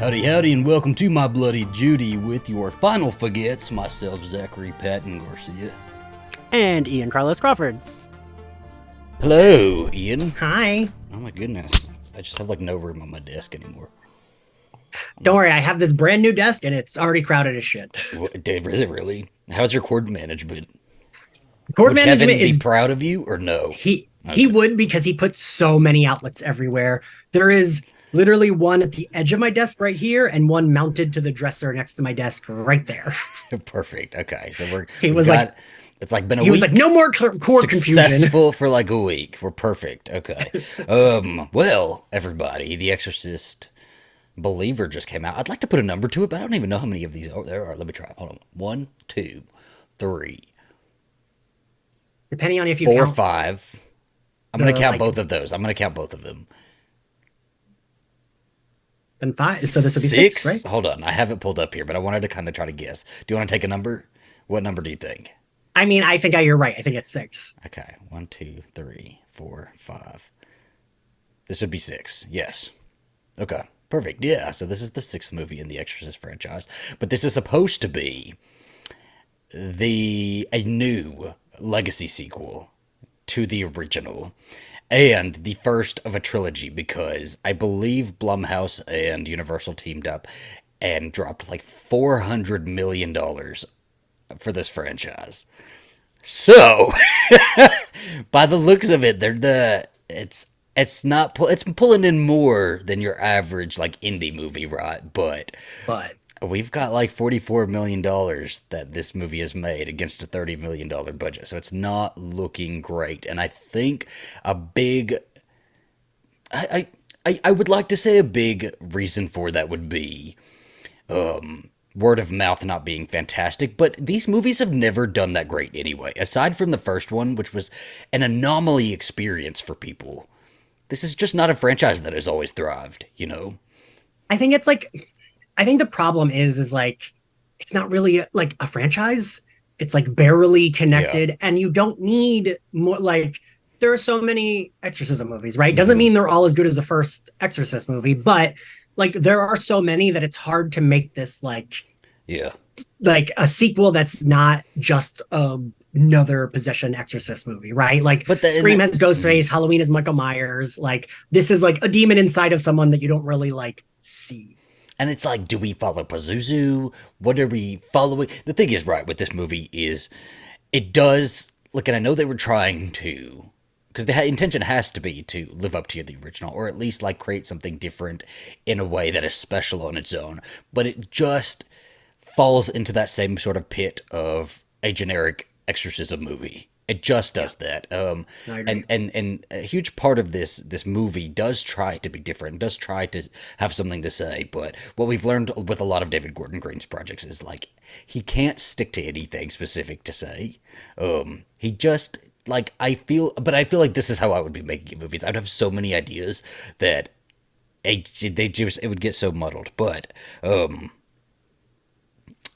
Howdy, howdy, and welcome to My Bloody Judy with your final forgets, myself, Zachary Patton Garcia. And Ian Carlos Crawford. Hello, Ian. Hi. Oh my goodness. I just have like no room on my desk anymore. Don't worry, I have this brand new desk and it's already crowded as shit. What, Dave, is it really? How's your cord management? Cord would management Kevin is be proud of you or no? He would, because he puts so many outlets everywhere. There is literally one at the edge of my desk right here and one mounted to the dresser next to my desk right there. Perfect. Okay, so it's like been a week. He was like, no more cord confusion. Successful for like a week. We're perfect. Okay. Well, everybody, The Exorcist Believer just came out. I'd like to put a number to it, but I don't even know how many of these there are. Let me try. Hold on. 1, 2, 3. Depending on if you 4, count 5. I'm going to count both of those. I'm going to count both of them. Then 5. So this would be 6, right? Hold on. I have it pulled up here, but I wanted to kind of try to guess. Do you want to take a number? What number do you think? I mean, I think you're right. I think it's 6. Okay. 1, 2, 3, 4, 5. This would be 6. Yes. Okay. Perfect. Yeah. So this is the 6th movie in the Exorcist franchise, but this is supposed to be a new legacy sequel to the original, and the first of a trilogy, because I believe Blumhouse and Universal teamed up and dropped like $400 million for this franchise. So, by the looks of it, it's pulling in more than your average like indie movie, right? But we've got like $44 million that this movie has made against a $30 million budget. So it's not looking great. And I think I would like to say a big reason for that would be word of mouth not being fantastic. But these movies have never done that great anyway. Aside from the first one, which was an anomaly experience for people. This is just not a franchise that has always thrived, you know? I think the problem is like, it's not really like a franchise. It's like barely connected, and you don't need more. Like, there are so many exorcism movies, right? Doesn't mean they're all as good as the first Exorcist movie, but like there are so many that it's hard to make this like a sequel that's not just another possession exorcist movie, right? Like, Scream has Ghostface, Halloween is Michael Myers. Like, this is like a demon inside of someone that you don't really like see. And it's like, do we follow Pazuzu? What are we following? The thing is, right, with this movie is it does, look, and I know they were trying to, because the intention has to be to live up to the original, or at least like create something different in a way that is special on its own. But it just falls into that same sort of pit of a generic exorcism movie. It just does that. And a huge part of this movie does try to be different, does try to have something to say. But what we've learned with a lot of David Gordon Green's projects is like, he can't stick to anything specific to say. He just, like, I feel like this is how I would be making movies. I'd have so many ideas that it would get so muddled. But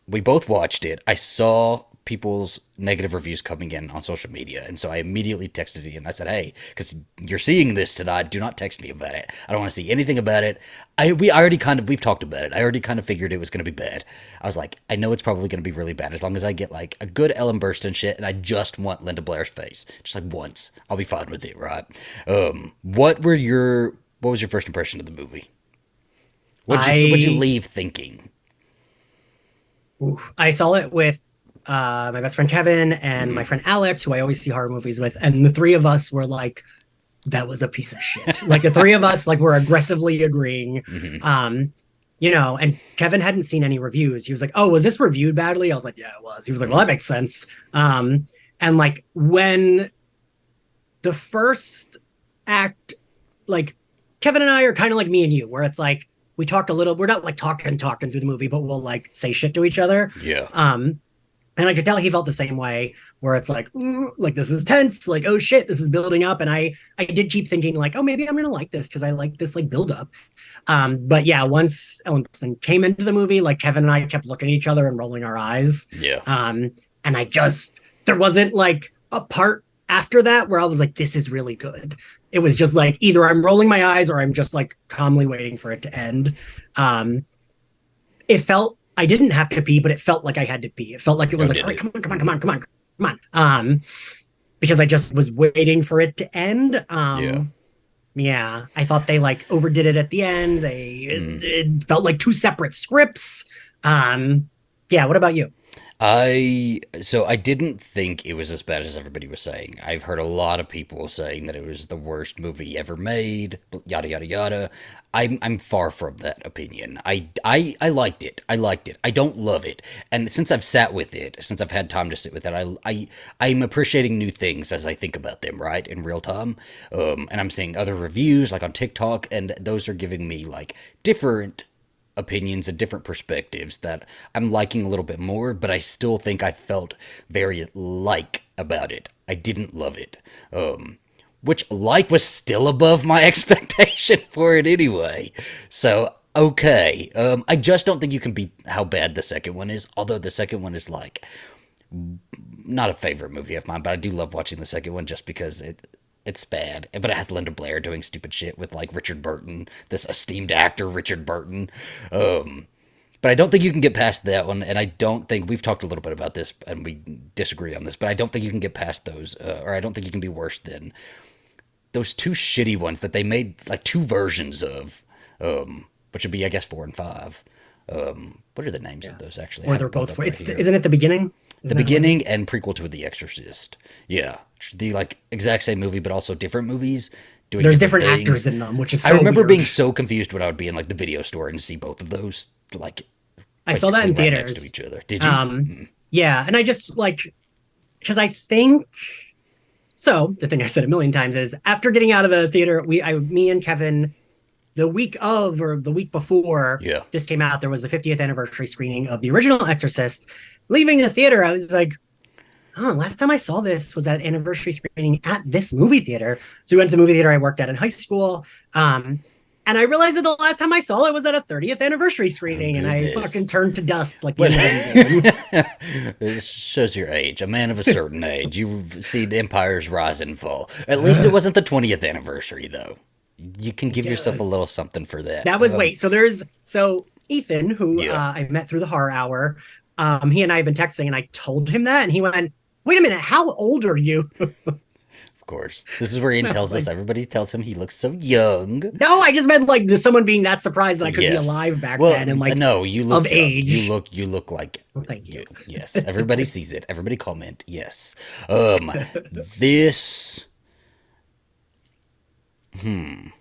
we both watched it. I saw people's negative reviews coming in on social media, and so I immediately texted Ian. I said, hey, because you're seeing this tonight, do not text me about it. I don't want to see anything about it. We've talked about it. I already kind of figured it was going to be bad. I was like, I know it's probably going to be really bad, as long as I get like a good Ellen Burstyn shit, and I just want Linda Blair's face, just like once. I'll be fine with it, right? What was your first impression of the movie? What'd you leave thinking? I saw it with my best friend Kevin and my friend Alex, who I always see horror movies with, and the three of us were like, that was a piece of shit. Like, the three of us like were aggressively agreeing. You know, and Kevin hadn't seen any reviews. He was like, oh, was this reviewed badly? I was like, yeah, it was. He was like, well, that makes sense. And like, when the first act, like, Kevin and I are kind of like me and you, where it's like, we talk a little, we're not like talking through the movie, but we'll like say shit to each other. Yeah. And I could tell he felt the same way, where it's like, this is tense, like, oh shit, this is building up. And I did keep thinking like, oh, maybe I'm gonna like this because I like this like build up. But yeah, once Ellen Burstyn came into the movie, like, Kevin and I kept looking at each other and rolling our eyes. Yeah. And there wasn't like a part after that where I was like, this is really good. It was just like, either I'm rolling my eyes or I'm just like calmly waiting for it to end. it felt I didn't have to pee, but it felt like I had to pee. It felt like it Oh, was like, did all right, it? come on, come on, come on, come on, come on. Because I just was waiting for it to end. Yeah. Yeah, I thought they like overdid it at the end. It felt like two separate scripts. Yeah, what about you? I didn't think it was as bad as everybody was saying. I've heard a lot of people saying that it was the worst movie ever made, yada yada yada. I'm far from that opinion. I liked it. I liked it. I don't love it. And since I've sat with it, since I've had time to sit with it, I'm appreciating new things as I think about them, right, in real time. And I'm seeing other reviews like on TikTok, and those are giving me like different opinions and different perspectives that I'm liking a little bit more, but I still think I felt very like about it. I didn't love it. Which like was still above my expectation for it anyway. So okay. I just don't think you can beat how bad the second one is. Although the second one is like not a favorite movie of mine, but I do love watching the second one just because it's bad. But it has Linda Blair doing stupid shit with like Richard Burton, this esteemed actor Richard Burton. But I don't think you can get past that one, and I don't think we've talked a little bit about this, and we disagree on this. But I don't think you can get past those, or I don't think you can be worse than those two shitty ones that they made like two versions of, which would be I guess 4 and 5. What are the names of Yeah, those actually? I or have they're it pulled both. up right It's here. isn't it the beginning? The Isn't that what it beginning is? and prequel to The Exorcist. Yeah, the like exact same movie, but also different movies doing There's different different things. actors in them, which is I so remember weird. being so confused when I would be in like the video store and see both of those like I saw that basically in right next to theaters. each other. Did you? Um, yeah, and I just like because I think so. The thing I said a million times is after getting out of the theater, me and Kevin, the week of or the week before Yeah. this came out, there was the 50th anniversary screening of the original Exorcist. Leaving the theater, I was like, oh, last time I saw this was at anniversary screening at this movie theater. So we went to the movie theater I worked at in high school. And I realized that the last time I saw it was at a 30th anniversary Oh screening, and I goodness. fucking turned to dust like the But end of the video game. it shows your age. A man of a certain age. You've seen empires rise and fall. At least it wasn't the 20th anniversary, though. You can give yourself a little Yes. something for that. That was wait. So Ethan, who Yeah, I met through the horror hour, he and I have been texting, and I told him that, and he went, "Wait a minute, how old are you?" of course. This is where Ian And I was tells us like, everybody tells him he looks so young. "No, I just meant like someone being that surprised that I could be Yes. alive back Well, then and like no, you of look young. age." You look like Well, thank you. yes. Everybody sees it. Everybody comment. Yes. This you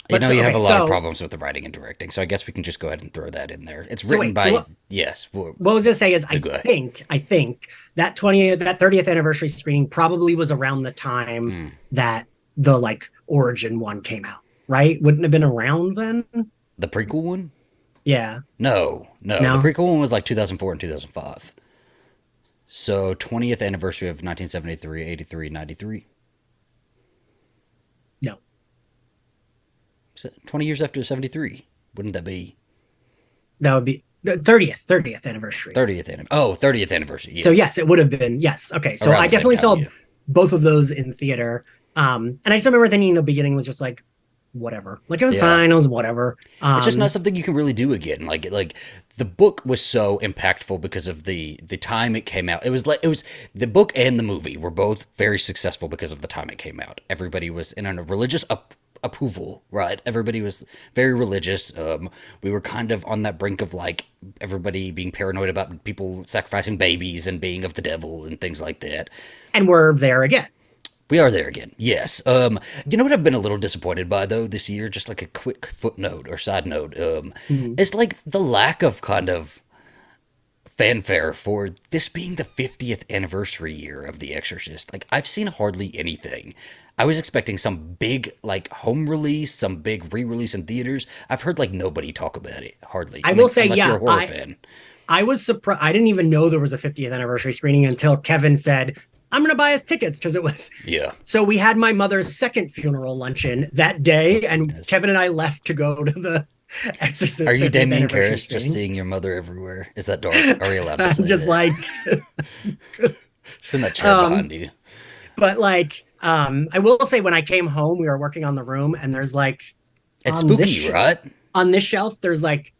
But know so you have okay, a lot of so problems with the writing and directing, so I guess we can just go ahead and throw that in there. It's so written wait, so by what yes. what I was gonna say is Go ahead. I think that 20th that 30th anniversary screening probably was around the time Hmm. that the like origin one came out, right? Wouldn't have been around then. The prequel one? Yeah. No, no. The No, prequel one was like 2004 and 2005. So 20th anniversary of 1973, 83, 93. no. 20 years after 73. Wouldn't that be That would be the 30th anniversary. 30th anniversary? Oh, 30th anniversary. So Yes. yes, it would have been yes. Okay, so Around I the same definitely time, saw yeah. both of those in theater. And I just remember thinking in the beginning was just like whatever. Like it was Yeah. fine, it was whatever. It's just not something you can really do again. Like the book was so impactful because of the time it came out. It was the book and the movie were both very successful because of the time it came out. Everybody was in a religious approval, right? Everybody was very religious. We were kind of on that brink of like everybody being paranoid about people sacrificing babies and being of the devil and things like that. and we're there again. We are there again. Yes. You know what I've been a little disappointed by though this year, just like a quick footnote or side note, Mhm. is like the lack of kind of fanfare for this being the 50th anniversary year of The Exorcist. Like I've seen hardly anything. I was expecting some big like home release, some big re-release in theaters. I've heard like nobody talk about it, hardly. I I will mean, say, unless you're yeah, a horror fan. I was surprised. I didn't even know there was a 50th anniversary screening until Kevin said, "I'm going to buy us tickets," because it was. Yeah. So we had my mother's second funeral luncheon that day, and Yes. Kevin and I left to go to the Exorcist Are you 50th Damien anniversary Karras just screening. seeing your mother everywhere? Is that dark? Are we allowed to say I'm just that? like, It's in that chair um, behind you. but like, I will say when I came home, we were working on the room, and there's like It's on this spooky, right? on this shelf, there's like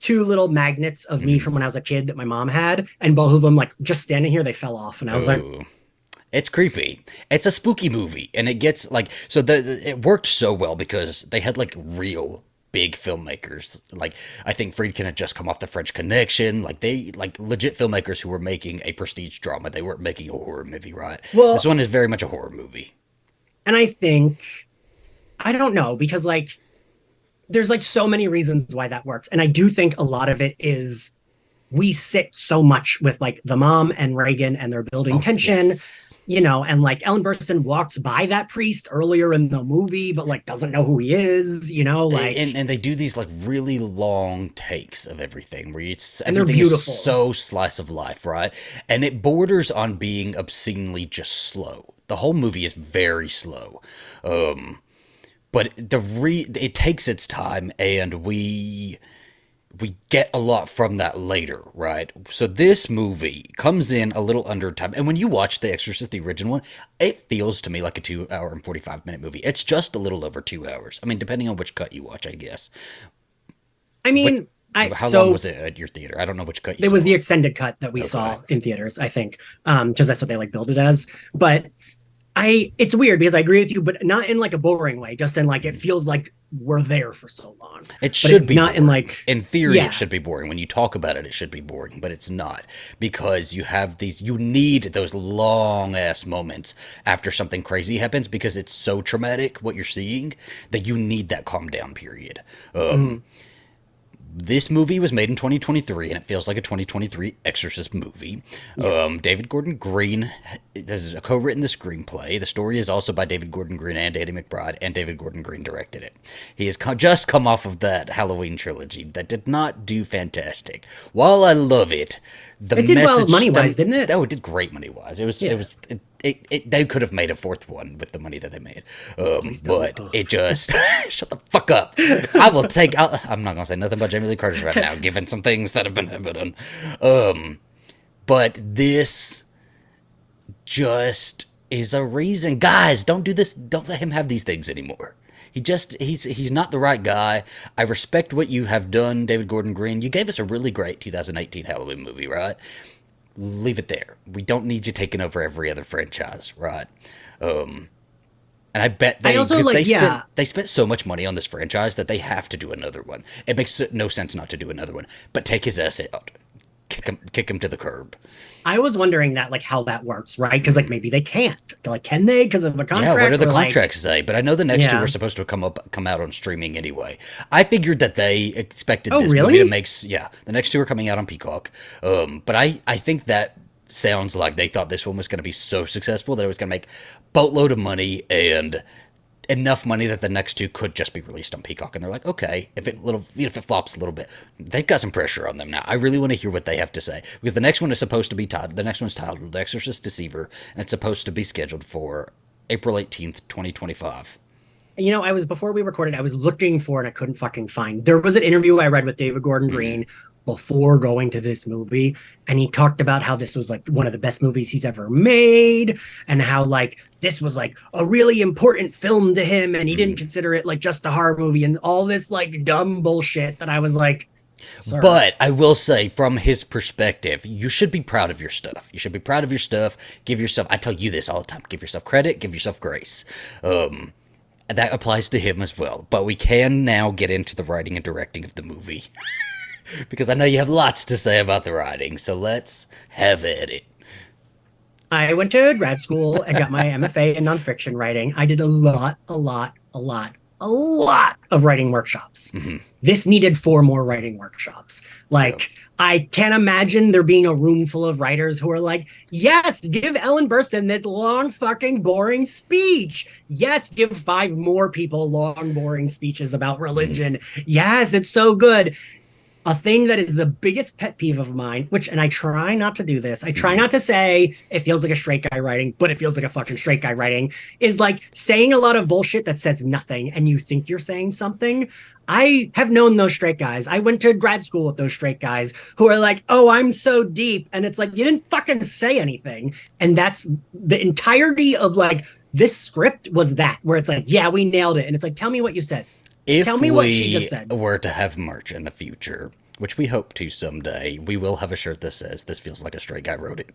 two little magnets of me Mhm. from when I was a kid that my mom had, and both of them like just standing here, they fell off, and I was like, Ooh. It's creepy. It's a spooky movie, and it gets like so. It worked so well because they had like real big filmmakers. Like I think Friedkin had just come off The French Connection. Like they like legit filmmakers who were making a prestige drama. They weren't making a horror movie, right? This well, one is very much a horror movie. and I think I don't know because like there's like so many reasons why that works, and I do think a lot of it is we sit so much with like the mom and Reagan and they're building Oh tension, yes. and like Ellen Burstyn walks by that priest earlier in the movie, but like doesn't know who he is, like, And they do these like really long takes of everything where it's and they're everything is beautiful. so slice of life, right? And it borders on being obscenely just slow. The whole movie is very slow. But it takes its time, and we get a lot from that later, right? So this movie comes in a little under time, and when you watch The Exorcist, the original one, it feels to me like a 2 hour and 45 minute movie. It's just a little over 2 hours. I mean, depending on which cut you watch, I guess. I What? mean, I How long so was it at your theater? I don't know which cut you it was saw. the extended cut that we Okay. saw in theaters, I think, because that's what they like build it as. But it's weird because I agree with you, but not in like a boring way, just in like it feels like we're there for so long, It but should be not in boring. like, In theory, it yeah. should be boring. When you talk about it, it should be boring, but it's not because you need those long ass moments after something crazy happens because it's so traumatic what you're seeing that you need that calm down period. Mhm. This movie was made in 2023 and it feels like a 2023 Exorcist movie. Yeah. David Gordon Green has co-written the screenplay. The story is also by David Gordon Green and Danny McBride, and David Gordon Green directed it. He has just come off of that Halloween trilogy that did not do fantastic. While I love it, the It did well message money wise, didn't it? oh, it did great money wise. Yeah. They could have made a fourth one with the money that they made, Please don't. but Ugh. it just shut the fuck up. I'm not gonna say nothing about Jamie Lee Curtis right now, given some things that have been happening. But this just is a reason, guys. Don't do this. Don't let him have these things anymore. He's not the right guy. I respect what you have done, David Gordon Green. You gave us a really great 2018 Halloween movie, right? Leave it there. We don't need you taking over every other franchise, right? And I bet I also because like, yeah. they spent so much money on this franchise that they have to do another one. It makes no sense not to do another one. But take his ass out, kick him to the curb. I was wondering that, like, how that works, right? Because like maybe they can't. Like, can they? Because of a Yeah, what do contract, the or like, contracts say? But I know the next two yeah. were supposed to come out on streaming anyway. I figured that they expected Oh, this movie to really? make yeah. The next two are coming out on Peacock. But I think that sounds like they thought this one was going to be so successful that it was going to make boatload of money and enough money that the next two could just be released on Peacock. And they're like, okay, if it flops a little bit, they've got some pressure on them now. I really want to hear what they have to say because the next one is supposed to be titled. The next one's titled The Exorcist Deceiver, and it's supposed to be scheduled for April 18th, 2025. I was before we recorded, I was looking for and I couldn't fucking find. There was an interview I read with David Gordon Mm-hmm. Green before going to this movie, and he talked about how this was like one of the best movies he's ever made, and how like this was like a really important film to him, and he didn't Mm-hmm. consider it like just a horror movie, and all this like dumb bullshit that I was like, sir. But I will say, from his perspective, you should be proud of your stuff. You should be proud of your stuff. Give yourself, I tell you this all the time, give yourself credit, give yourself grace. That applies to him as well. But we can now get into the writing and directing of the movie. Because I know you have lots to say about the writing, so let's have at it. I went to grad school and got my MFA in nonfiction writing. I did a lot of writing workshops. Mm-hmm. This needed 4 more writing workshops. Like, I can't imagine there being a room full of writers who are like, yes, give Ellen Burstyn this long, fucking boring speech. Yes, give 5 more people long, boring speeches about religion. Yes, it's so good. A thing that is the biggest pet peeve of mine, and I try not to do this, I try not to say it feels like a straight guy writing, but it feels like a fucking straight guy writing, is like saying a lot of bullshit that says nothing and you think you're saying something. I have known those straight guys. I went to grad school with those straight guys who are like, oh, I'm so deep. And it's like, you didn't fucking say anything. And that's the entirety of like, this script was that, where it's like, yeah, we nailed it. And it's like, tell me what you said. If Tell me what she we just said. were to have merch in the future, which we hope to someday. We will have a shirt that says, "This feels like a straight guy wrote it."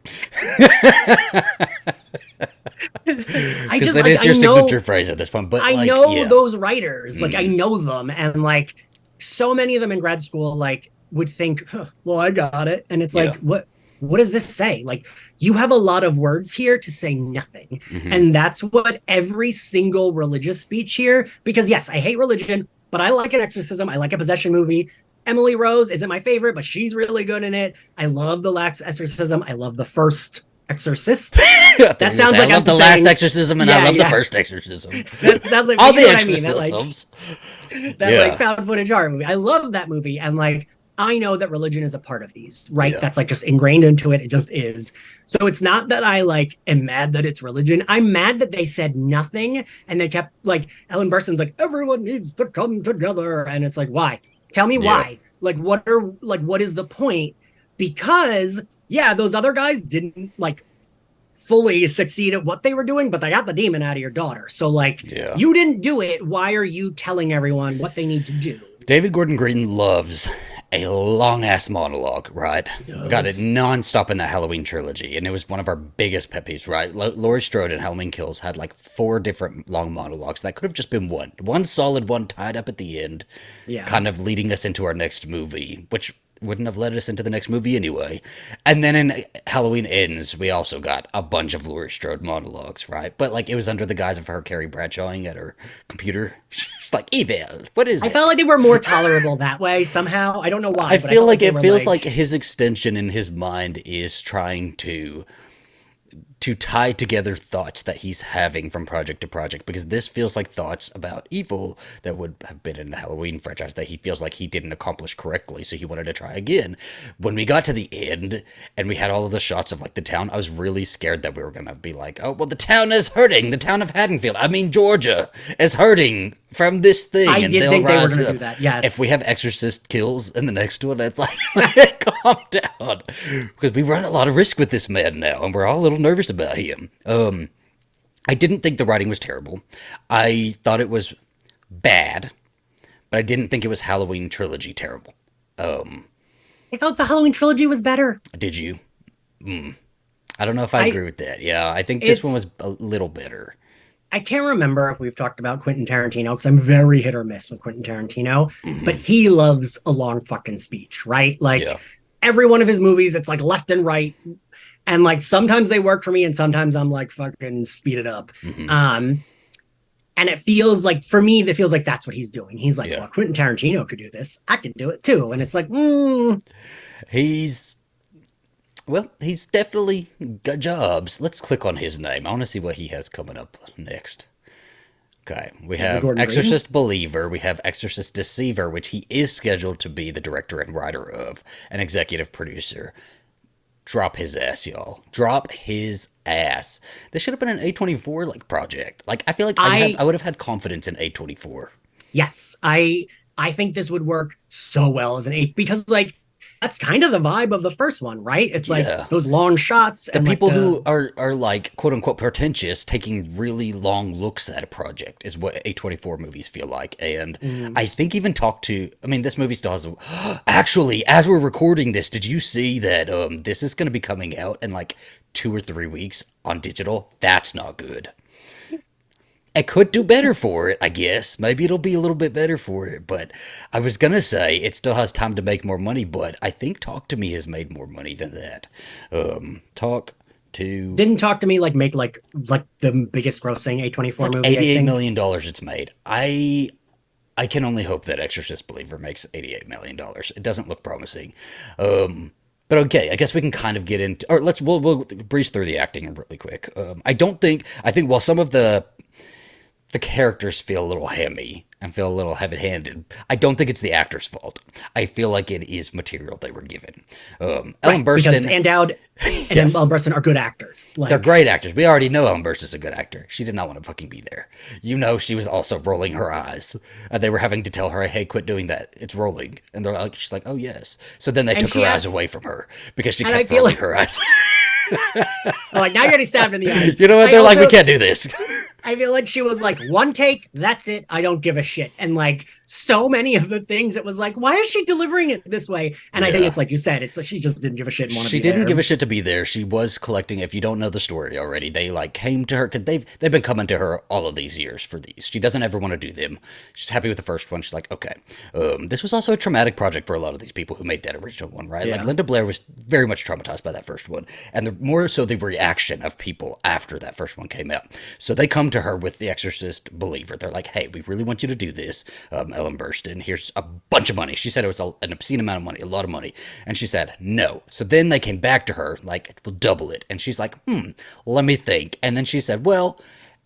I Because just that like is your signature phrase at this point. But I like, know yeah, those writers. Like I know them, and like so many of them in grad school, like would think, huh, "Well, I got it," and it's yeah, like, what does this say? Like you have a lot of words here to say nothing, hmm, and that's what every single religious speech here. Because yes, I hate religion, but I like an exorcism. I like a possession movie. Emily Rose isn't my favorite, but she's really good in it. I love the last exorcism. I love the first Exorcist. That sounds I like love I'm the saying, last exorcism, and I yeah, love the yeah. first exorcism. That sounds like, All but you the know what I mean. exorcisms. That like Yeah, found footage horror movie. I love that movie, and like I know that religion is a part of these, right? yeah, That's like just ingrained into it. It just is. So it's not that I like am mad that it's religion. I'm mad that they said nothing and they kept like Ellen Burstyn's like everyone needs to come together, and it's like why? Tell me yeah. why. What is the point? Because yeah, those other guys didn't like fully succeed at what they were doing, but they got the demon out of your daughter. So like Yeah. you didn't do it. Why are you telling everyone what they need to do? David Gordon Green loves a long ass monologue, right? Got it Yes. nonstop in that Halloween trilogy, and it was one of our biggest pet peeves, right? Laurie Strode in Halloween Kills had like 4 different long monologues. That could have just been one solid one tied up at the end, Yeah. kind of leading us into our next movie, which wouldn't have led us into the next movie anyway. And then in Halloween Ends, we also got a bunch of Laurie Strode monologues, right? But like it was under the guise of her Carrie Bradshawing at her computer. She's like, "Evil, what is I it?" felt like they were more tolerable that way somehow. I don't know why, I but feel felt like they it were feels like his extension in his mind is trying to tie together thoughts that he's having from project to project, because this feels like thoughts about evil that would have been in the Halloween franchise that he feels like he didn't accomplish correctly, so he wanted to try again. When we got to the end and we had all of the shots of like the town, I was really scared that we were gonna be like, "Oh well, the town is hurting, the town of Haddonfield, I mean Georgia, is hurting from this thing," I and did they'll think they were rise going to up. do that. If Yes. we have Exorcist kills in the next one, it's like, calm down, because we run a lot of risk with this man now, and we're all a little nervous about him. I didn't think the writing was terrible. I thought it was bad, but I didn't think it was Halloween trilogy terrible. I thought the Halloween trilogy was better. Did you? I don't know if I I agree with that. Yeah, I think this one it's was a little better. I can't remember if we've talked about Quentin Tarantino because I'm very hit or miss with Quentin Tarantino, but Hmm. he loves a long fucking speech, right? Yeah. Like every one of his movies, it's like left and right. And like sometimes they work for me and sometimes I'm like fucking speed it up. Hmm. Um, and it feels like for me, that feels like that's what he's doing. He's like, Yeah. well, Quentin Tarantino could do this. I can do it too. And it's like, He's Well, he's definitely got jobs. Let's click on his name. I want to see what he has coming up next. Okay, we David have Gordon Green. Exorcist Believer, we have Exorcist Deceiver, which he is scheduled to be the director and writer of, an executive producer. Drop his ass, y'all. Drop his ass. This should have been an A24 like project. Like I feel like I I would have had confidence in A24. yes, I think this would work so well as an eight because like that's kind of the vibe of the first one, right? It's like Yeah. those long shots The and like people the who are like quote unquote pretentious taking really long looks at a project is what A24 movies feel like. And mm, I think even talk to, I mean, this movie still has actually, as we're recording this, did you see that this is going to be coming out in like 2 or 3 weeks on digital? That's not good. It could do better for it, I guess. Maybe it'll be a little bit better for it. But I was going to say it still has time to make more money, but I think Talk to Me has made more money than that. Talk to didn't talk to me like make like the biggest grossing It's A24 like movie, I $88 think. million dollars it's made. I can only hope that Exorcist Believer makes $88 million dollars. It doesn't look promising. But okay, I guess we can kind of get into, or we'll breeze through the acting really quick. I think while some of the characters feel a little hammy and feel a little heavy-handed, I don't think it's the actor's fault. I feel like it is material they were given. Ellen Right, because Burstyn, Dowd and yes, Ellen Burstyn are good actors. they're Like great actors. We already know Ellen Burstyn's a good actor. She did not want to fucking be there. You know, she was also rolling her eyes. They were having to tell her, "Hey, quit doing that. It's rolling." And they're like, she's like, "Oh yes." So then they and took she her had, eyes away from her because she and I kept feel rolling like her eyes. like now you're getting stabbed in the eye. You know what? I They're like, also we can't do this. I feel like she was like one take, that's it. I don't give a shit. And like so many of the things, it was like, why is she delivering it this way? And I think Yeah. it's like you said, it's like she just didn't give a shit and want to She be didn't there. give a shit to be there. She was collecting. If you don't know the story already, they like came to her because they've been coming to her all of these years for these. She doesn't ever want to do them. She's happy with the first one. She's like, okay. This was also a traumatic project for a lot of these people who made that original one, right? Like Yeah. Linda Blair was very much traumatized by that first one, and more so the reaction of people after that first one came out. So they come to her with the Exorcist believer. They're like, hey, we really want you to do this, Ellen Burstyn. Here's a bunch of money. She said it was an obscene amount of money, a lot of money, and she said no. So then they came back to her like, we'll double it, and she's like, let me think. And then she said, well,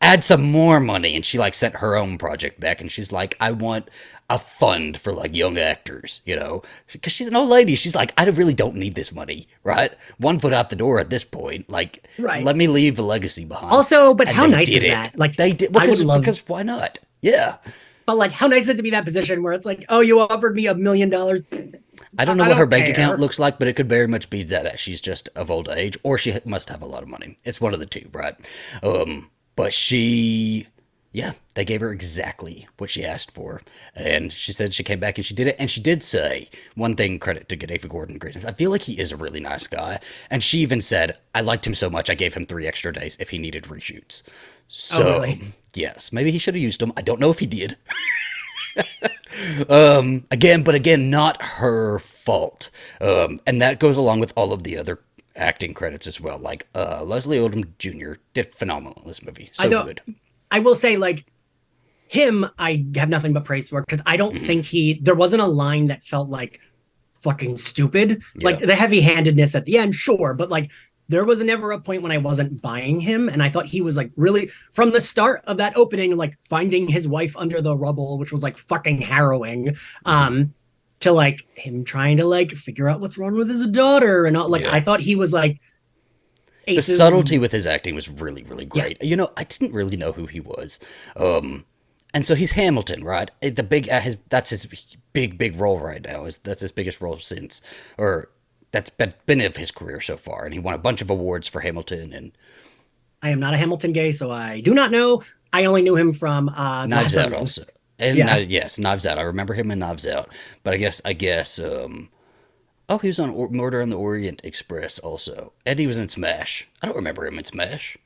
add some more money, and she like sent her own project back, and she's like, I want a fund for like young actors, you know, because she's an old lady. She's like, I really don't need this money, right? One foot out the door at this point. Like, Right. let me leave a legacy behind. Also, but And how they nice did is it. that? Like, They did I would love, because why not? Yeah. but like, how nice is it to be that position where it's like, oh, you offered me $1 million. I don't know I what her don't bank care. account looks like, but it could very much be that she's just of old age, or she must have a lot of money. It's one of the two, right? But she, yeah, they gave her exactly what she asked for, and she said she came back and she did it. And she did say one thing, credit to David Gordon Green, I feel like he is a really nice guy. And she even said, I liked him so much, I gave him 3 extra days if he needed reshoots. Oh, So, really? yes, maybe he should have used them. I don't know if he did. Again, not her fault. And that goes along with all of the other acting credits as well. Like Leslie Odom Jr. did phenomenal in this movie. I So don't, good. I will say, like, him, I have nothing but praise for because I don't think there wasn't a line that felt like fucking stupid. Like Yeah. the heavy handedness at the end, sure, but like there was never a point when I wasn't buying him. And I thought he was like really from the start of that opening, like finding his wife under the rubble, which was like fucking harrowing. To like him trying to like figure out what's wrong with his daughter and all like Yeah. I thought he was like The subtlety aces. with his acting was really, really Yeah. great. You know, I didn't really know who he was. And so he's Hamilton, right? The big that's his big, big role right now. That's his biggest role since, or that's been of his career so far. And he won a bunch of awards for Hamilton and I am not a Hamilton gay, so I do not know. I only knew him from Knives Glass Out Onion. also. And Yeah. yes, Knives Out. I remember him in Knives Out. But oh, he was on Murder on the Orient Express also. And he was in Smash. I don't remember him in Smash.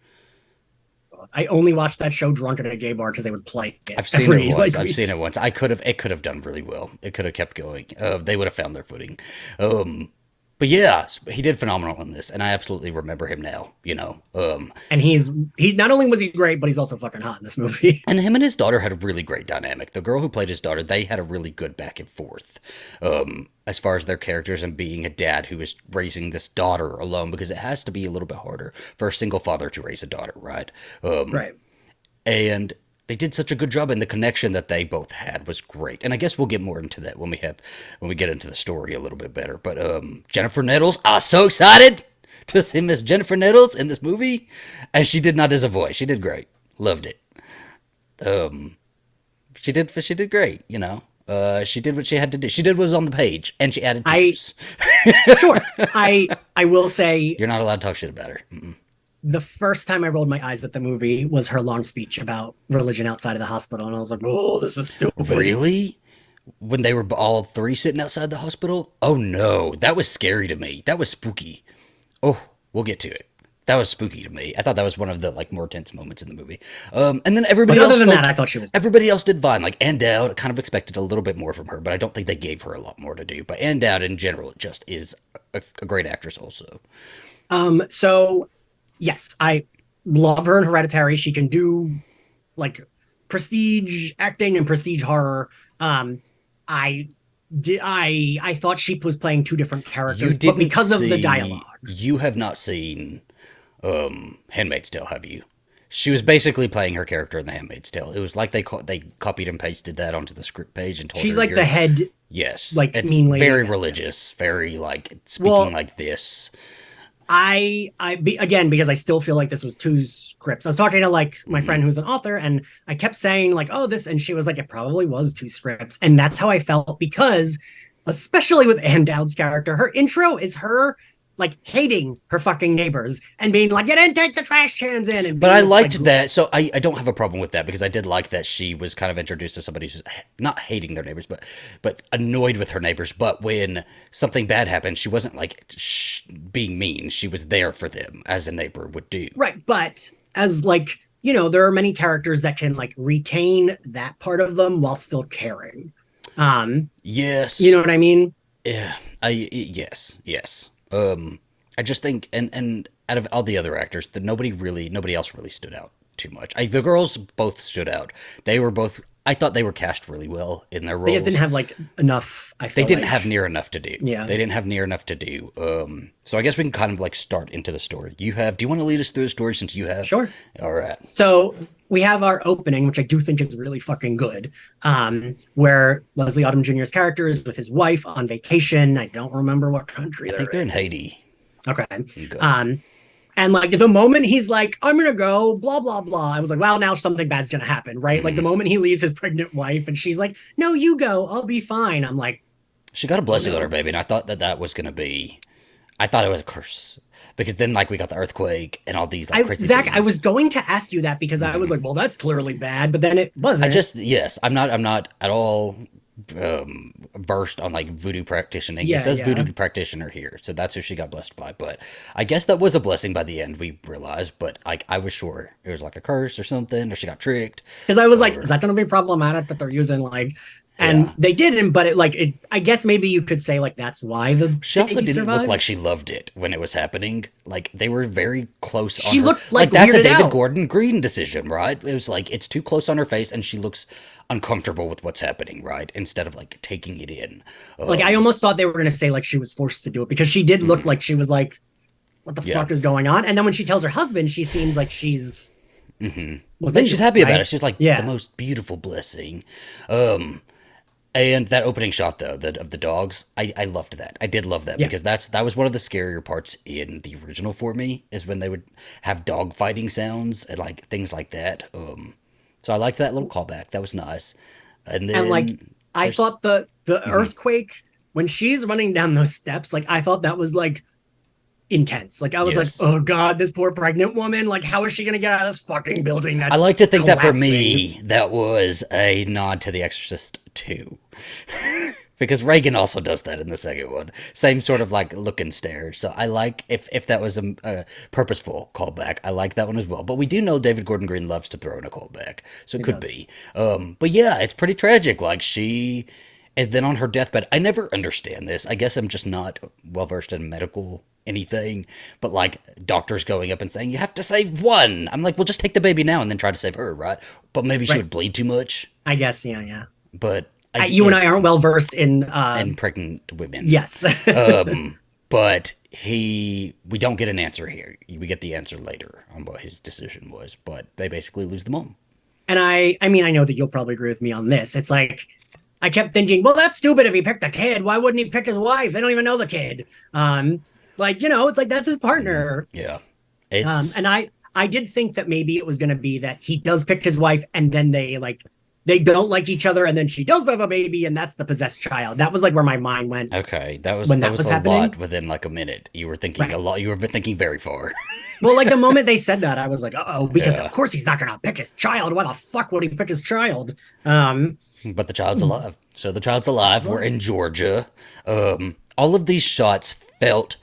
I only watched that show drunk at a gay bar because they would play it I've seen it every once. like I've seen week. it once. It could have done really well. It could have kept going. They would have found their footing. But yeah, he did phenomenal in this, and I absolutely remember him now. You know, And he not only was he great, but he's also fucking hot in this movie. and him and his daughter had a really great dynamic. The girl who played his daughter, they had a really good back and forth, as far as their characters and being a dad who is raising this daughter alone, because it has to be a little bit harder for a single father to raise a daughter, right? Right. And they did such a good job, and the connection that they both had was great. And I guess we'll get more into that when we get into the story a little bit better. But Jennifer Nettles, I was so excited to see Miss Jennifer Nettles in this movie, and she did not as a voice. She did great, loved it. She did great. You know, she did what she had to do. She did what was on the page, and she added I tears. sure. I will say You're not allowed to talk shit about her. the first time I rolled my eyes at the movie was her long speech about religion outside of the hospital, and I was like, "Oh, this is stupid." Really? When they were all three sitting outside the hospital? Oh no, that was scary to me. That was spooky. Oh, we'll get to it. That was spooky to me. I thought that was one of the like more tense moments in the movie. And then But everybody other else, than like, that, I thought she was. everybody else did fine. Like Ann Dowd, kind of expected a little bit more from her, but I don't think they gave her a lot more to do. But Ann Dowd in general just is a great actress also. So yes, I love her in Hereditary. She can do like prestige acting and prestige horror. I I thought she was playing two different You characters, but didn't because of the see. dialogue. You have not seen Handmaid's Tale, have you? She was basically playing her character in The Handmaid's Tale. It was like they copied and pasted that onto the script page and told She's her like the head, yes, like it's mean lady. very Yes, religious, very like speaking well, like this. again, because I still feel like this was two scripts. I was talking to like my friend who's an author, and I kept saying like, "Oh, this," and she was like, "It probably was two scripts," and that's how I felt because, especially with Ann Dowd's character, her intro is her like hating her fucking neighbors and being like, you didn't take the trash cans in, and But being I this like, liked that. So I don't have a problem with that because I did like that she was kind of introduced to somebody who's not hating their neighbors, but annoyed with her neighbors. But when something bad happened, she wasn't like being mean. She was there for them as a neighbor would do. right. But as like, there are many characters that can like retain that part of them while still caring. You Yes. know what I mean? Yeah. Yes. Yes. I just think and out of all the other actors, nobody else really stood out too much. The girls both stood out. They were both. I thought they were cast really well in their They just didn't roles. have like enough, I They feel didn't have like. near enough to do. Yeah. They didn't have near enough to do. So I guess we can kind of like start into the story. You have. Do you want to lead us through the story since you have? Sure. All right. So we have our opening, which I do think is really fucking good, where Leslie Odom Jr.'s character is with his wife on vacation. I don't remember what country I they're think they're in in. Haiti. Okay. Okay. And like the moment he's like, I'm gonna go, blah, blah, blah, I was like, wow, now something bad's gonna happen, right? Like the Mm-hmm. moment he leaves his pregnant wife and she's like, no, you go, I'll be fine. I'm like, She got a oh blessing on her no. baby, and I thought that was gonna be. I thought it was a curse because then like we got the earthquake and all these like crazy Zach, I was things. going to ask you that because I was Mm-hmm. like, well, that's clearly bad, but then it I wasn't. just yes, I'm not at all versed on like voodoo practitioning. It Yeah, says yeah. voodoo practitioner here, so that's who she got blessed by. But I guess that was a blessing by the end. We realized, but like I was sure it was like a curse or something, or she got tricked, Because I was like, is or that going to be problematic that they're using like, and yeah. they didn't, but it like it. I guess maybe you could say like that's why the She also baby didn't look like survived. she loved it when it was happening. Like they were very close on She her. looked like Like that's a weirded David out. Gordon Green decision, right? It was like it's too close on her face, and she looks uncomfortable with what's happening, right? Instead of like taking it in. Like I Um, almost thought they were going to say like she was forced to do it because she did look mhm, like she was like, what the yeah. fuck is going on? And then when she tells her husband, she seems like she's was Like she's into it, happy about it. right? She's like the Yeah, most beautiful blessing. Um, and that opening shot though, of the dogs, I loved that. I did love that yeah. because that was one of the scarier parts in the original for me is when they would have dog fighting sounds and like things like that. So I liked that little callback. That was nice. And And like then I there's thought the mhm, earthquake when she's running down those steps, like I thought that was like intense. Like I was like, yes. oh god, this poor pregnant woman. Like how is she gonna get out of this fucking building I that's like to think that for collapsing? me, that was a nod to The Exorcist 2. Because Reagan also does that in the second one. Same sort of like look and stare. So I like if that was a purposeful callback. I like that one as well. But we do know David Gordon Green loves to throw in a callback, so it It could does. be. But yeah, it's pretty tragic. Like she, and then on her deathbed, I never understand this. I guess I'm just not well versed in medical anything. But like doctors going up and saying you have to save one. I'm like, well, just take the baby now and then try to save her, right? But maybe she Right. would bleed too much. I guess, yeah, yeah. But You and yeah, I aren't well versed in and pregnant women. yes. But we don't get an answer here. We get the answer later on what his decision was. But they basically lose the mom. And I mean, I know that you'll probably agree with me on this. It's like I kept thinking, well, that's stupid if he picked a kid. Why wouldn't he pick his wife? They don't even know the kid. Like, it's like that's his partner. Yeah, it's And I did think that maybe it was gonna be that he does pick his wife and then they don't like each other and then she does have a baby and that's the possessed child. That was like where my mind went okay. when That that was was a lot happening. within like a minute. You were thinking a Right. lot. You were thinking very far. Well, like the moment they said that, I was like, oh, because of Yeah, course he's not gonna pick his child. Why the fuck would he pick his child? Um, but the child's alive. So the child's alive. We're in Georgia. All of these shots felt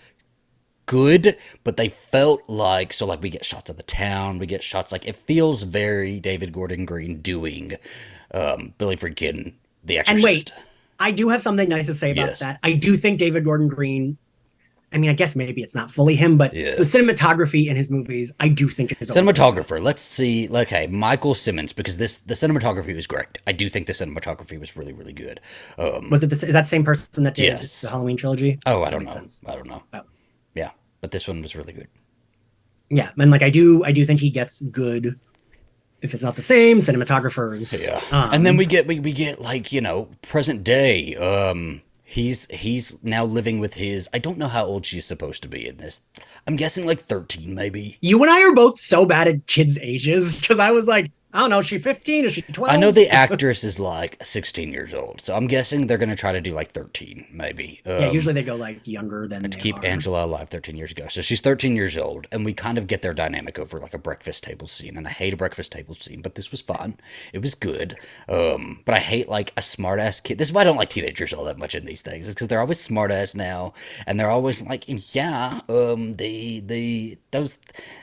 good, but they felt like so like we get shots of the town, we get shots like it feels very David Gordon Green doing Billy Friedkin, The and wait, Exorcist. I do have something nice to say about Yes. that. I do think David Gordon Green. I mean, I guess maybe it's not fully him, but Yeah. the cinematography in his movies, I do think is always really good. Cinematographer. Let's see. Okay, Michael Simmons, because the cinematography was great. I do think the cinematography was really really good. Was it is that the same person that did the Yes. Halloween trilogy? Oh, I That don't makes know. sense. I don't know. Oh. Yeah, but this one was really good. Yeah, and like I do think he gets good. If it's not the same cinematographers, Yeah, and then we get like present day. He's now living with his. I don't know how old she's supposed to be in this. I'm guessing like 13 maybe. you and I are both so bad at kids' ages because I was like, I don't know. Is she 15? Is she I know 12? the actress is like 16 years old, so I'm guessing they're gonna try to do like 13, maybe. Yeah, usually they go like younger than To they keep are. Angela alive 13 years ago. So she's 13 years old, and we kind of get their dynamic over like a breakfast table scene. And I hate a breakfast table scene, but this was fun. It was good. But I hate like a smart ass kid. This is why I don't like teenagers all that much in these things. It's because they're always smart ass now, and they're always like, yeah, those,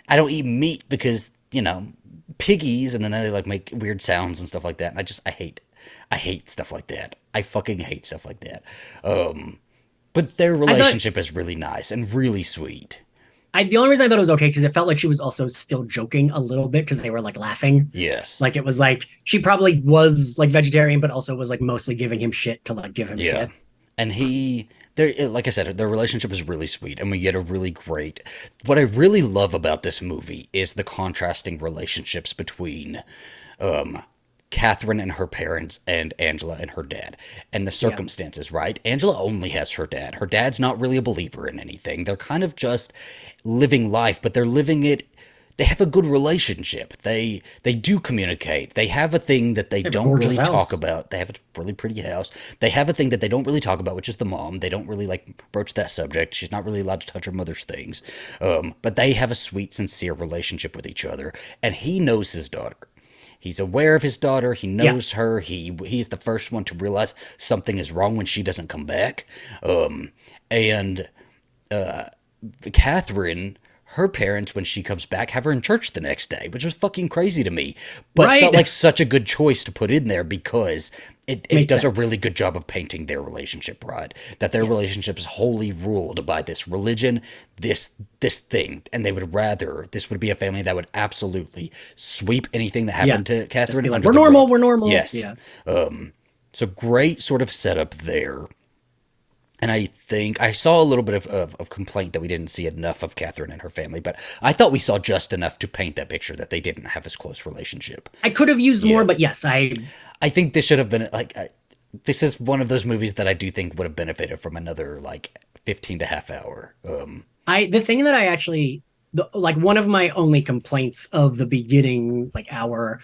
I don't eat meat because, piggies, and then they like make weird sounds and stuff like that. And I hate stuff like that. I fucking hate stuff like that. But their I thought relationship is really nice and really sweet. the only reason I thought it was okay because it felt like she was also still joking a little bit because they were like laughing. Yes. Like it was like she probably was like vegetarian, but also was like mostly giving him shit to like give him Yeah. shit. And like I said, their relationship is really sweet, and we get a really great. What I really love about this movie is the contrasting relationships between Catherine and her parents and Angela and her dad and the Yeah. circumstances, right? Angela only has her dad. Her dad's not really a believer in anything. They're kind of just living life, but they're living it. They have a good relationship. They do communicate. They have a thing that they They have a don't gorgeous really talk house. about. They have a really pretty house. They have a thing that they don't really talk about, which is the mom. They don't really like broach that subject. She's not really allowed to touch her mother's things. But they have a sweet, sincere relationship with each other, and he knows his daughter. He's aware of his daughter. He Yeah. knows her. He's the first one to realize something is wrong when she doesn't come back. And Catherine, her parents, when she comes back, have her in church the next day, which was fucking crazy to me, but Right. felt like such a good choice to put in there because it Makes does a sense. really good job of painting their relationship, right? That their Yes. relationship is wholly ruled by this religion, this thing, and they would rather this would be a family that would absolutely sweep anything that Yeah. happened to Just be Catherine like, under we're the normal. rug. We're normal. Yes. Yeah. So great sort of setup there. And I think I saw a little bit of complaint that we didn't see enough of Catherine and her family, but I thought we saw just enough to paint that picture that they didn't have as close relationship. I could have used more, Yeah. but yes, I think this should have been like, this is one of those movies that I do think would have benefited from another like 15 to half hour. the thing that I actually like one of my only complaints of the beginning like hour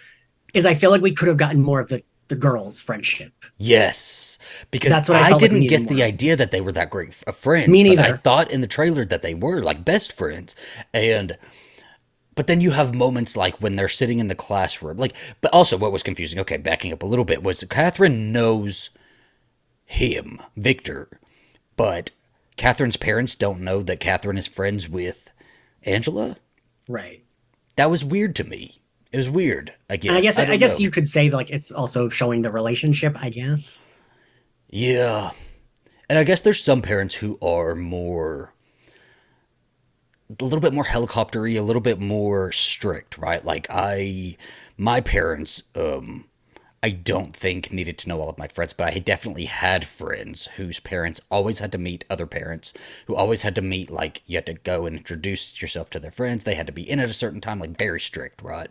is I feel like we could have gotten more of the girls' friendship. Yes, because That's what I I felt like we didn't needed get more the of. idea that they were that great of friends, Me but I neither. thought in the trailer that they were like best friends. And but then you have moments like when they're sitting in the classroom, like. But also, what was confusing? Okay, backing up a little bit, was Catherine knows him, Victor, but Catherine's parents don't know that Catherine is friends with Angela. Right. That was weird to me. It was weird. I And I guess guess I I don't guess know. you could say like it's also showing the relationship, I guess. Yeah, and I guess there's some parents who are more a little bit more helicoptery, a little bit more strict, right? Like my parents, I don't think needed to know all of my friends, but I definitely had friends whose parents always had to meet other parents, who always had to meet, like, you had to go and introduce yourself to their friends. They had to be in at a certain time, like, very strict, right?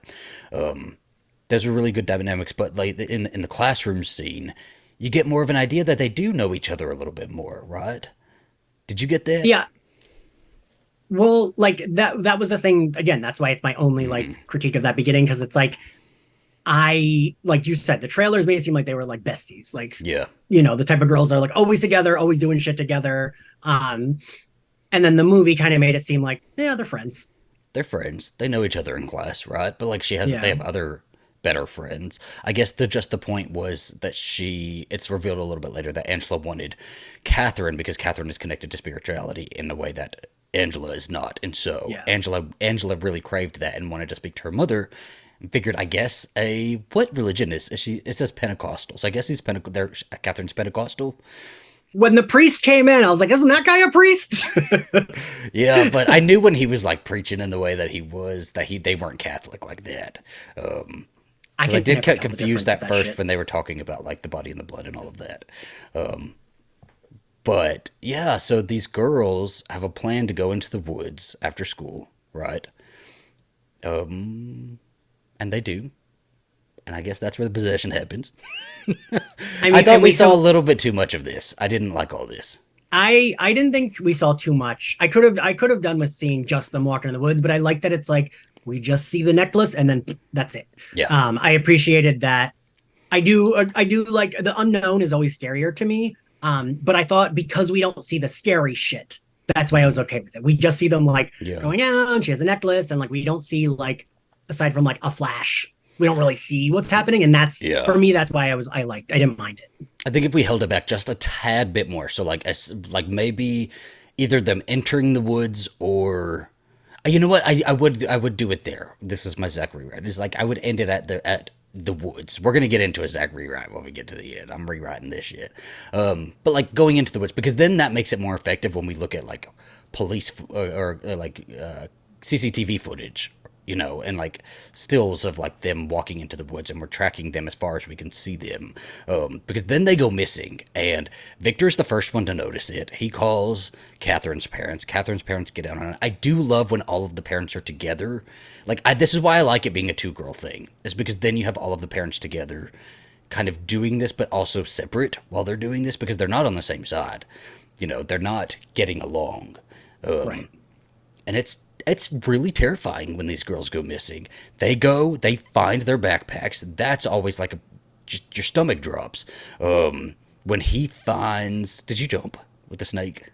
Those are really good dynamics, but like in the classroom scene, you get more of an idea that they do know each other a little bit more, right? Did you get that? Yeah. Well, like that was the thing again, that's why it's my only like critique of that beginning because it's like I like you said the trailers made it seem like they were like besties, like Yeah, the type of girls that are like always together, always doing shit together. And then the movie kind of made it seem like yeah, they're friends. they're friends. They know each other in class, right? But like they Yeah. have other better friends. I guess the point was that it's revealed a little bit later that Angela wanted Catherine because Catherine is connected to spirituality in a way that Angela is not. And so Yeah. Angela really craved that and wanted to speak to her mother and figured, I guess, what religion is she? It says Pentecostal. So I guess Catherine's Pentecostal. When the priest came in, I was like, isn't that guy a priest? Yeah, but I knew when he was like preaching in the way that he was that they weren't Catholic like that. I Because I can did never get tell the confused difference with at that first shit. when they were talking about like the body and the blood and all of that. But yeah, so these girls have a plan to go into the woods after school, right? And they do. And I guess that's where the possession happens. I I mean, thought and we we saw a so little bit too much of this. I didn't like all this. I didn't think we saw too much. I could have done with seeing just them walking in the woods, but I like that it's like we just see the necklace and then that's it. Yeah. I appreciated that. I do like the unknown is always scarier to me. But I thought because we don't see the scary shit, that's why I was okay with it. We just see them like Yeah. going out and she has a necklace and like we don't see like aside from like a flash, we don't really see what's happening. And that's Yeah. for me, that's why I didn't mind it. I think if we held it back just a tad bit more, so like as like maybe either them entering the woods or you know what I would do it there. This is my Zach rewrite. It's like I would end it at the woods. We're gonna get into a Zach rewrite when we get to the end. I'm rewriting this shit, but like going into the woods because then that makes it more effective when we look at like police or like CCTV footage, you know, and like stills of like them walking into the woods and we're tracking them as far as we can see them. Because then they go missing and Victor's the first one to notice it. He calls Catherine's parents. Catherine's parents get down on it. I do love when all of the parents are together. Like, this is why I like it being a two-girl thing, is because then you have all of the parents together kind of doing this, but also separate while they're doing this because they're not on the same side. You know, they're not getting along. Right. And it's really terrifying when these girls go missing. They find their backpacks. That's always like just your stomach drops. When he finds, did you jump with the snake?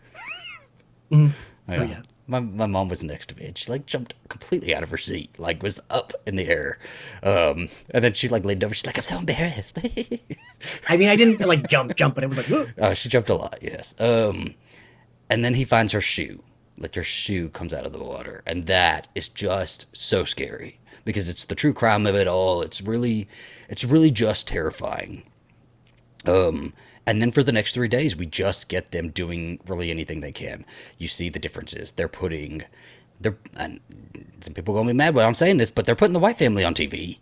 Mhm. Yeah. Oh yeah. My mom was next to me and she like jumped completely out of her seat, like was up in the air. And then she like leaned over. She's like, I'm so embarrassed. I mean, I didn't like jump, but it was like, whoa. She jumped a lot, yes. And then he finds her shoe. Like her shoe comes out of the water. And that is just so scary because it's the true crime of it all. It's really just terrifying. And then for the next 3 days, we just get them doing really anything they can. You see the differences. And some people are going to be mad when I'm saying this, but they're putting the white family on TV.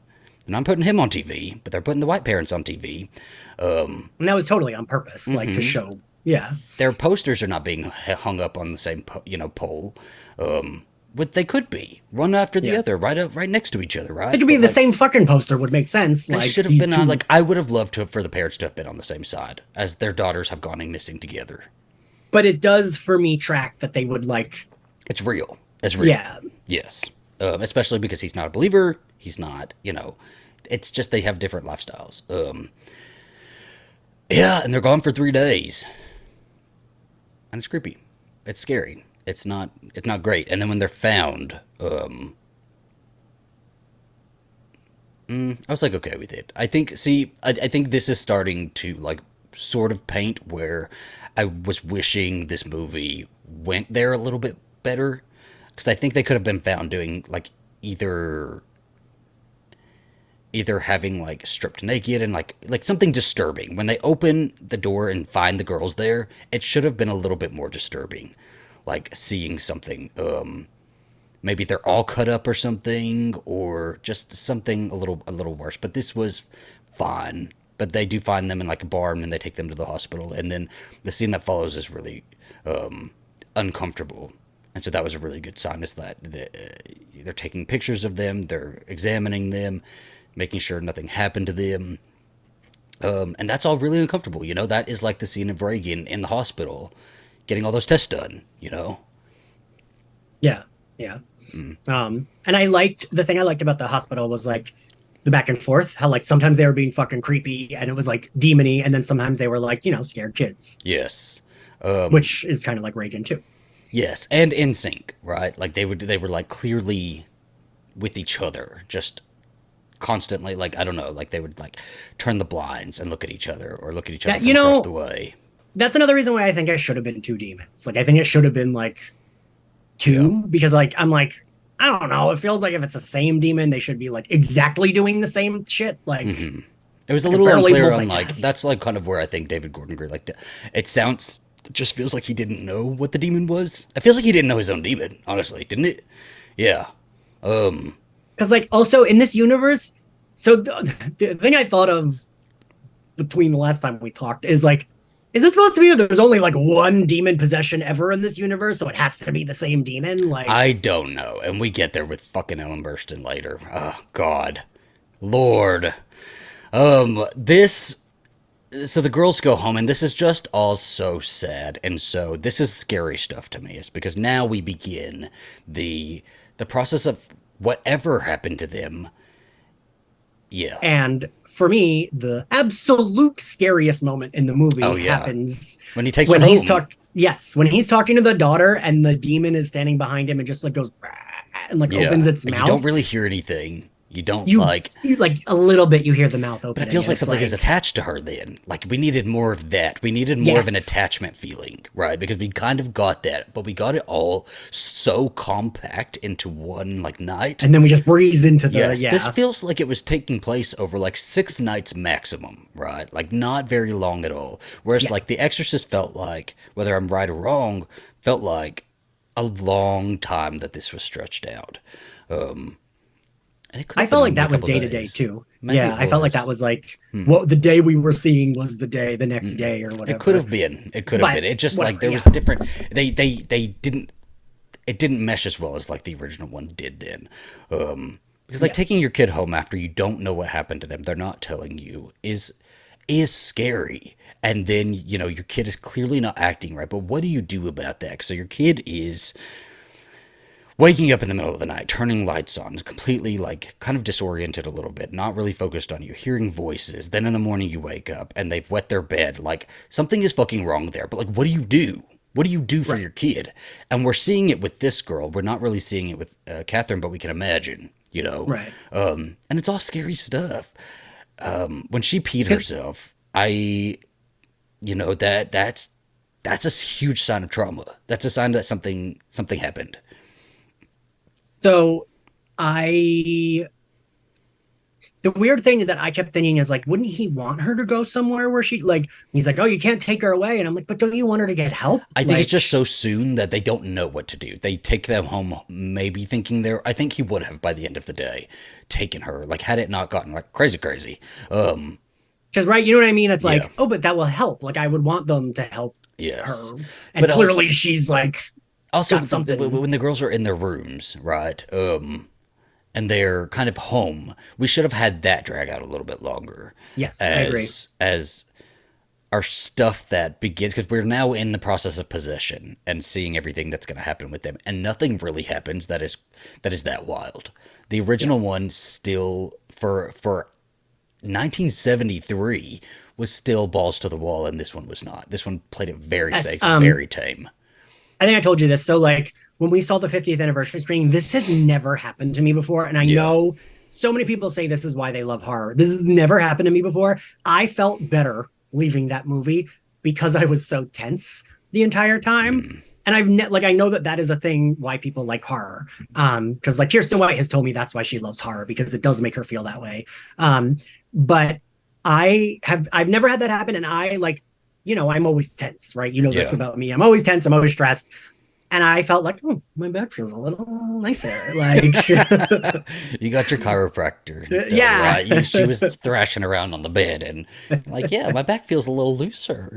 And I'm putting him on TV, but they're putting the white parents on TV. And that was totally on purpose, like to show. Yeah. Their posters are not being hung up on the same, pole. But they could be one after the Yeah. other, right next to each other, right? It could be But, the like, same fucking poster would make sense. they Like should have these been two, on. Like I would have loved for the parents to have been on the same side as their daughters have gone missing together. but it does for me track that they would like. It's real. It's real. Yeah. Yes. Especially because he's not a believer. He's not. It's just they have different lifestyles. Yeah, and they're gone for 3 days, and it's creepy. It's scary. It's not. It's not great. And then when they're found, I was like, okay with it. I think. See, I think this is starting to like sort of paint where I was wishing this movie went there a little bit better, because I think they could have been found doing like either having like stripped naked and like something disturbing. When they open the door and find the girls there, it should have been a little bit more disturbing, like seeing something. Maybe they're all cut up or something, or just something a little worse. But this was fine. But they do find them in like a barn and they take them to the hospital, and then the scene that follows is really uncomfortable. And so that was a really good sign, is that they're taking pictures of them, they're examining them, making sure nothing happened to them. And that's all really uncomfortable. That is like the scene of Reagan in the hospital getting all those tests done. Yeah. Yeah. And the thing I liked about the hospital was like the back and forth, how like sometimes they were being fucking creepy and it was like demony, and then sometimes they were like, scared kids, Yes. which is kind of like Reagan too. Yes, and in sync, right? Like they were like clearly with each other, just constantly, like I don't know, like they would like turn the blinds and look at each other, or look at each other That, from across the way. that's another reason why I think I should have been two demons. Like I think it should have been like Yeah. two, because like I'm like, I don't know, it feels like if it's the same demon, they should be like exactly doing the same shit. Like It was a I little barely unclear on like multitask. that's like kind of where I think David Gordon Green like it just feels like he didn't know what the demon was. It feels like he didn't know his own demon, honestly, didn't it? Yeah. Because like also in this universe, so the thing I thought of between the last time we talked is like, is it supposed to be that there's only like one demon possession ever in this universe, so it has to be the same demon? Like I don't know. And we get there with fucking Ellen Burstyn later. Oh God. Lord. This so the girls go home, and this is just all so sad, and so this is scary stuff to me. It's because now we begin the process of whatever happened to them. Yeah. And for me, the absolute scariest moment in the movie Oh yeah. happens When he takes her when he's home. talk yes, when he's talking to the daughter and the demon is standing behind him and just like goes and like opens Yeah. its You don't mouth. really hear anything. You don't You, like, you like a little bit you hear the mouth but it opening feels and like it's something is like attached to her then. Like we needed more of that. We needed more of an yes. attachment feeling, right? Because we kind of got that, but we got it all so compact into one like night. And then we just breeze into the Yes, this yeah. feels like it was taking place over like 6 nights maximum, right? Like not very long at all. Whereas Yeah. like The Exorcist felt like, whether I'm right or wrong, felt like a long time that this was stretched out. And it could I have been felt like only a that was couple day to day days. too. Maybe Yeah, it I felt like that was. was like what the day we were seeing was the day the next day or It could whatever. have been. It could have But been. It just like whatever, there yeah. was different. They didn't. It didn't mesh as well as like the original one did then. Because like Yeah. taking your kid home after you don't know what happened to them, they're not telling you is scary. And then your kid is clearly not acting right. But what do you do about that? So your kid is waking up in the middle of the night, turning lights on, completely like kind of disoriented a little bit, not really focused on you, hearing voices. Then in the morning you wake up and they've wet their bed. Like something is fucking wrong there. But like, what do you do? What do you do for Right. your kid? And we're seeing it with this girl. We're not really seeing it with Catherine, but we can imagine, Right. And it's all scary stuff. When she peed Because herself, that's a huge sign of trauma. That's a sign that something happened. so I the weird thing that I kept thinking is like, wouldn't he want her to go somewhere where she like he's like, oh, you can't take her away. And I'm like, but don't you want her to get help? I think it's Like, just so soon that they don't know what to do. They take them home, maybe thinking they're. I think he would have by the end of the day taken her. Like had it not gotten like crazy, crazy. because right, you know what I mean? It's Yeah. like, oh, but that will help. Like I would want them to help Yes. her. And But also, clearly she's like also got something. when the girls are in their rooms, right? And they're kind of home. We should have had that drag out a little bit longer, Yes, I agree. as our stuff that begins because we're now in the process of possession and seeing everything that's going to happen with them, and nothing really happens that wild. The original one still for 1973 was still balls to the wall, and this one was not. This one played it very Yes. safe and very tame. I think I told you this. So like when we saw the 50th anniversary screening, this has never happened to me before. And I Yeah. know so many people say this is why they love horror. This has never happened to me before. I felt better leaving that movie because I was so tense the entire time. And like I know that that is a thing why people like horror. Because like Kirsten White has told me that's why she loves horror because it does make her feel that way. But I've never had that happen, and I like I'm always tense, right? You know this Yeah. about me. I'm always tense. I'm always stressed. And I felt like, oh, my back feels a little nicer. Like, You got your chiropractor, yeah. right? She was thrashing around on the bed, and like, yeah, my back feels a little looser.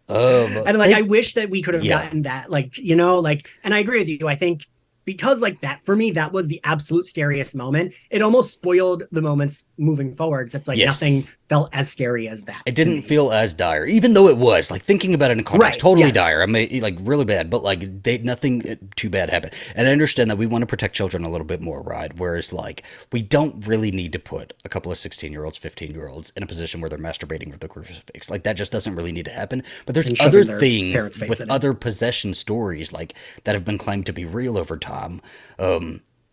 And like, I wish that we could have Yeah. gotten that, like, like, and I agree with you. I think because like that, for me, that was the absolute scariest moment. It almost spoiled the moments moving forward. So it's like Yes. nothing felt as scary as that. It to didn't me. feel as dire, even though it was. Like thinking about it in context, Right, totally yes. dire. I mean, like really bad, but like nothing too bad happened. And I understand that we want to protect children a little bit more, right? Whereas like we don't really need to put a couple of 16-year-olds, 15-year-olds in a position where they're masturbating with a crucifix. Like that just doesn't really need to happen. But there's And other shoving their things parents' face with in it. other possession stories like that have been claimed to be real over time.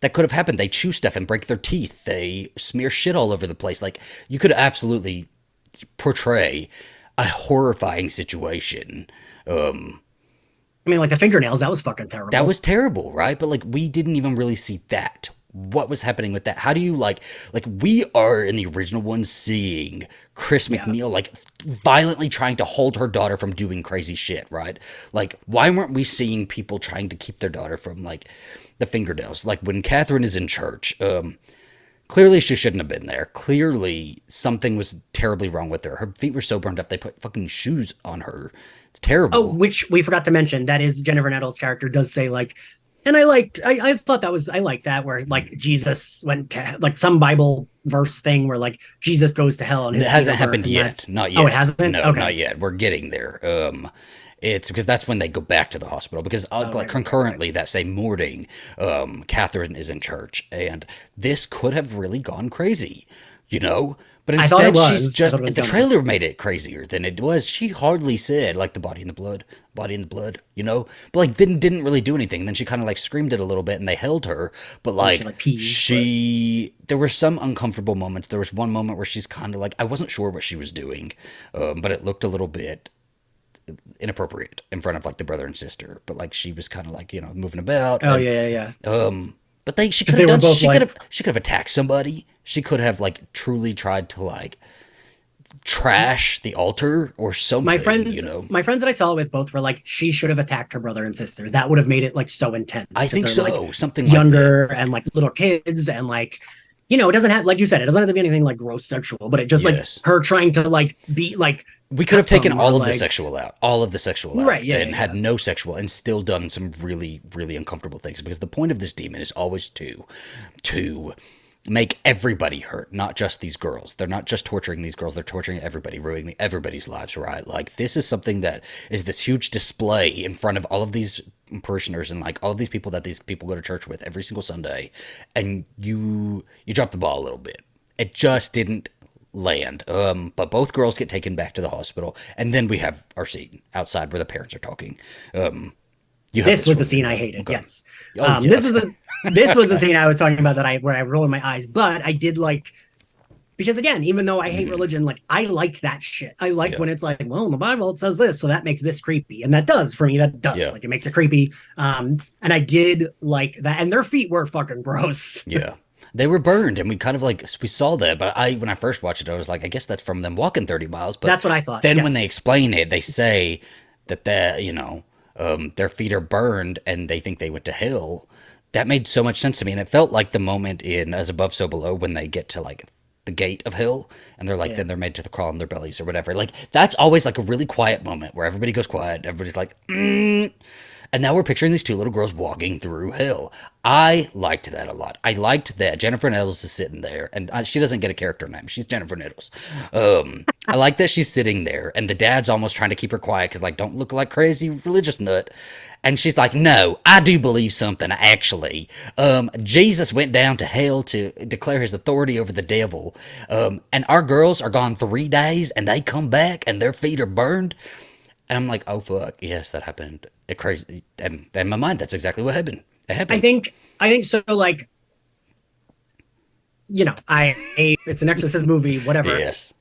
That could have happened. They chew stuff and break their teeth. They smear shit all over the place. Like you could absolutely portray a horrifying situation. I mean, like the fingernails, that was fucking terrible. That was terrible, right? But like we didn't even really see that. What was happening with that? How do you like we are in the original one seeing Chris McNeil like violently trying to hold her daughter from doing crazy shit, right? Like why weren't we seeing people trying to keep their daughter from like the fingernails? Like when Catherine is in church, clearly she shouldn't have been there. Clearly something was terribly wrong with her. Her feet were so burned up they put fucking shoes on her. It's terrible. Oh, which we forgot to mention. That is Jennifer Nettles' character does say like, and I thought that was, I like that where like Jesus went to like some Bible verse thing where like Jesus goes to hell and his It hasn't feet are happened burnt, and yet. that's- Not yet. Oh, it hasn't? No, Okay. not yet. We're getting there. It's because that's when they go back to the hospital. Because Oh, like concurrently that same morning, Catherine is in church, and this could have really gone crazy, you know. But I thought it instead, she's was. I thought just it was the gonna. trailer made it crazier than it was. She hardly said like the body in the blood, body in the blood, you know. But like didn't really do anything. Then she kind of like screamed it a little bit, and they held her. But And she like like peed, but there were some uncomfortable moments. There was one moment where she's kind of like I wasn't sure what she was doing, but it looked a little bit inappropriate in front of like the brother and sister. But like she was kind of like moving about oh and yeah, yeah, yeah. but she Because could have they were done both like she could have attacked somebody. She could have like truly tried to like trash the altar or my something, friends. My friends that I saw it with both were like, she should have attacked her brother and sister. That would have made it like so intense I because think they're like so, something like that. younger and like little kids and like it doesn't have like you said, it doesn't have to be anything like gross sexual, but it just like Yes, her trying to like be like we could have cut taken them or like all of the sexual out, right, yeah, yeah, and had yeah. no sexual, and still done some really, really uncomfortable things. Because the point of this demon is always to make everybody hurt, not just these girls. They're not just torturing these girls; they're torturing everybody, ruining everybody's lives. Right? Like this is something that is this huge display in front of all of these parishioners and like all of these people that these people go to church with every single Sunday, and you drop the ball a little bit. It just didn't land. But both girls get taken back to the hospital, and then we have our scene outside where the parents are talking. You have This this was the one. scene I hated. Okay. Yes. Oh yeah. This was this was the scene I was talking about where I rolled my eyes, but I did like because again, even though I hate religion, like I like that shit. I like Yeah. when it's like, well, in the Bible it says this, so that makes this creepy, and that does for me. That does Yeah. like it makes it creepy. And I did like that, and their feet were fucking gross. Yeah. They were burned, and we kind of like we saw that. But when I first watched it, I was like, I guess that's from them walking 30 miles. But That's what I thought. then when they Yes. explain it, they say that their feet are burned, and they think they went to hell. That made so much sense to me, and it felt like the moment in As Above, So Below when they get to like the gate of hell, and they're like, Yeah. then they're made to crawl on their bellies or whatever. Like that's always like a really quiet moment where everybody goes quiet. Everybody's like, and now we're picturing these two little girls walking through hell. I liked that a lot. I liked that Jennifer Nettles is sitting there, and she doesn't get a character name. She's Jennifer Nettles. I like that she's sitting there, and the dad's almost trying to keep her quiet because, like, don't look like crazy religious nut. And she's like, "No, I do believe something. Actually, Jesus went down to hell to declare his authority over the devil, and our girls are gone 3 days, and they come back, and their feet are burned." And I'm like, oh fuck, yes, that happened. It crazy, and in my mind, that's exactly what happened. It I happened. think I think so. Like it's an Exorcist movie, whatever. Yes.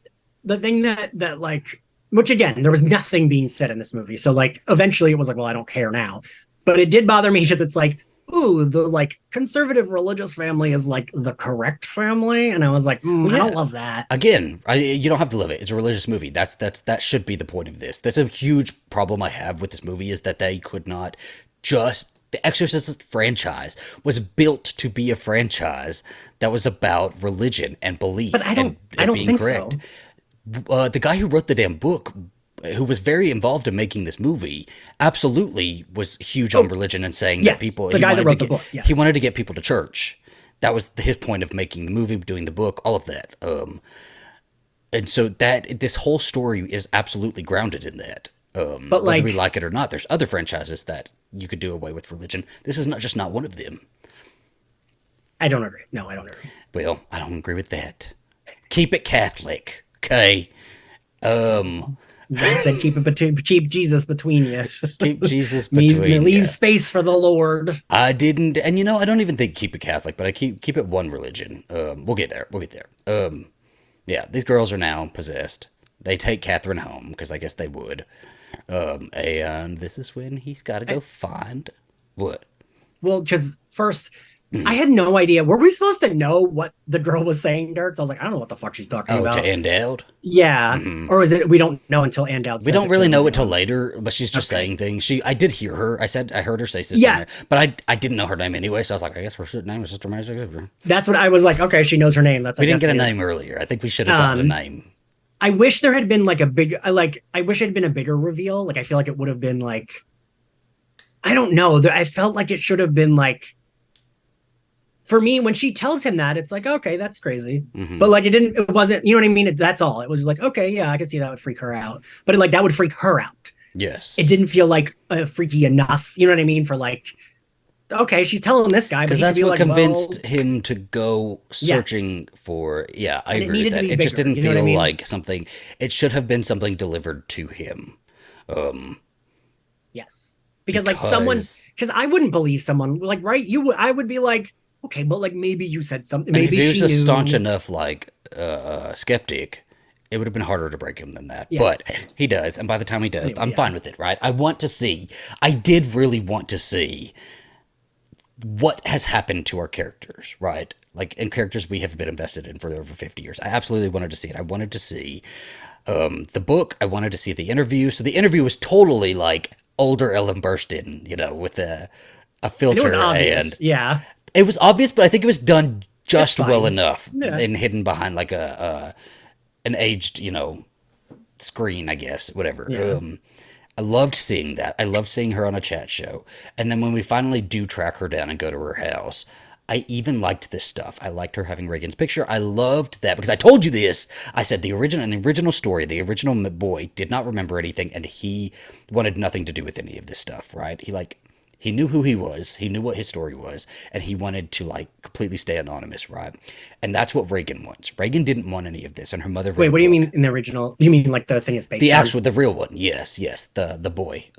The thing that like which again there was nothing being said in this movie, so like eventually it was like, well, I don't care now, but it did bother me because it's like, ooh, the like conservative religious family is like the correct family, and I was like, Well, I yeah. don't love that. Again, you don't have to love it. It's a religious movie. That should be the point of this. That's a huge problem I have with this movie is that they could not just. The Exorcist franchise was built to be a franchise that was about religion and belief But and I it don't being think so. correct. The guy who wrote the damn book, who was very involved in making this movie, absolutely was huge on Oh, religion and saying that yes, people the guy that wrote the book. he Yes, wanted to get people to church. That was his point of making the movie, doing the book, all of that. And so that this whole story is absolutely grounded in that. but Whether we like like it or not, there's other franchises that you could do away with religion. This is not one of them. I don't agree. No, I don't agree. Well, I don't agree with that. Keep it Catholic, okay? God said keep Jesus between you. Keep Jesus between Leave you. space for the Lord. I didn't, and I don't even think keep it Catholic, but I keep it one religion. We'll get there. We'll get there. Yeah, these girls are now possessed. They take Catherine home because I guess they would. And this is when he's got to go find what? Well, because first, I had no idea. Were we supposed to know what the girl was saying to her? 'Cause I was like, I don't know what the fuck she's talking Oh, about. to end out. Yeah. Or is it we don't know until Andout We says don't it really to know us? it till later, but she's just Okay. saying things. I did hear her. I heard her say Sister Yeah. Mary, but I didn't know her name anyway, so I was like, I guess her name is Sister Mary. That's what I was like, okay, she knows her name. That's We I didn't guess get a weird. name earlier. I think we should have gotten a name. I wish there had been like I wish it had been a bigger reveal. Like I feel like it would have been like I don't know. I felt like it should have been like for me when she tells him that it's like, okay, that's crazy. Mhm. But like it wasn't, you know what I mean? That's all. It was like, okay, yeah, I can see that would freak her out. But that would freak her out. It Yes. didn't feel like freaky enough. You know what I mean? For like, okay, she's telling this guy, but Because he could that's be what like, well, convinced him to go yes. searching for. Yeah, I And it agree with needed to that. be It just bigger. didn't You know what I feel mean? like something. It should have been something delivered to him. Yes. Because like someone, Because because I wouldn't believe someone like, right? I would be like, okay, but like maybe you said something. and if Maybe he was she a staunch knew. enough like skeptic, it would have been harder to break him than that. But Yes. he does, and by the time he does, Anyway, I'm yeah. fine with it. Right? I want to see. I did really want to see what has happened to our characters. Right? Like in characters we have been invested in for over 50 years. I absolutely wanted to see it. I wanted to see the book. I wanted to see the interview. So the interview was totally like older Ellen Burstyn, with a And it was filter, and obvious. Yeah. it was obvious, but I think it was done It's just well fine. enough Yeah. and hidden behind like a an aged, screen, I guess, whatever. Yeah. I loved seeing that. I loved seeing her on a chat show. And then when we finally do track her down and go to her house, I even liked this stuff. I liked her having Reagan's picture. I loved that because I told you this. I said in the original story, the original boy did not remember anything, and he wanted nothing to do with any of this stuff. Right? He knew who he was. He knew what his story was, and he wanted to like completely stay anonymous. Right? And that's what Reagan wants. Reagan didn't want any of this, and her mother wrote Wait, a what do you mean book. in the original? You mean like the thing it's The based on? actual, the real one, yes, yes, the boy,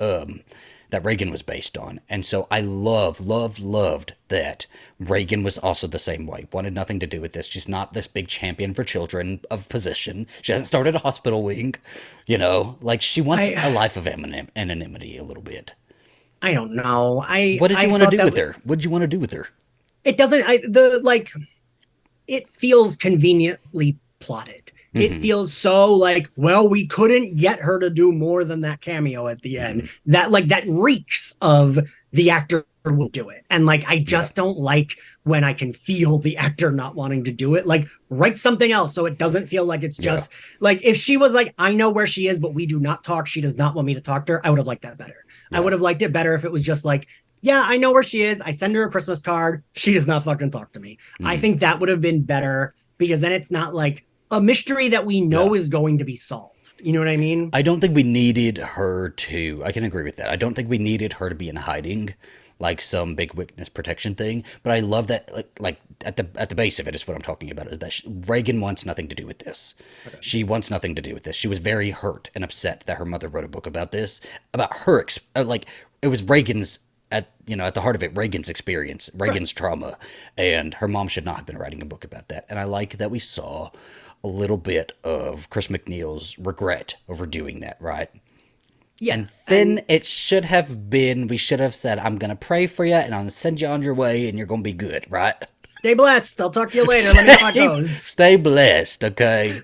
that Reagan was based on, and so I loved that Reagan was also the same way. Wanted nothing to do with this. She's not this big champion for children of position. She hasn't started a hospital wing, like she wants a I life of anonymity a little bit. I don't know. What did you I want to thought do that with her? What did you want to do with her? it doesn't. I the like it feels conveniently plotted. It Mm-hmm. feels so like, well, we couldn't get her to do more than that cameo at the Mm-hmm. end. That like that reeks of the actor will do it. And like I Yeah, just don't like when I can feel the actor not wanting to do it. Like write something else so it doesn't feel like it's yeah, just like if she was like, I know where she is, but we do not talk. She does not want me to talk to her. I would have liked that better. I yeah. would have liked it better if it was just like, yeah, I know where she is. I send her a Christmas card. She does not fucking talk to me. I Mm-hmm. think that would have been better because then it's not like a mystery that we Yeah. know is going to be solved. You know what I mean? I don't think we needed her to. I can agree with that. I don't think we needed her to be in hiding, like some big witness protection thing. But I love that, like at the base of it is what I'm talking about. Is that Reagan wants nothing to do with this. Okay. She wants nothing to do with this. She was very hurt and upset that her mother wrote a book about this, about her. Like it was Reagan's at the heart of it, Reagan's experience, Right. Reagan's trauma, and her mom should not have been writing a book about that. And I like that we saw a little bit of Chris McNeil's regret over doing that, right? Yeah. And And then it should have been, we should have said, I'm going to pray for you and I'm going to send you on your way and you're going to be good, right? stay blessed. I'll talk to you later. Let me know how it Stay, goes. stay blessed, okay?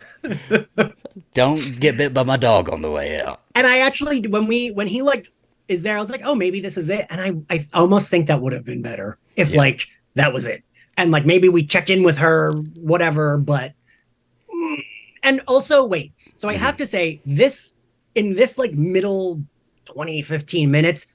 Don't get bit by my dog on the way out. And I actually, when he like is there, I was like, oh, maybe this is it. And I almost think that would have been better if Yeah. like that was it. And like maybe we check in with her, whatever. But and also wait. So I Mm-hmm. have to say this in this like middle 20, 15 minutes,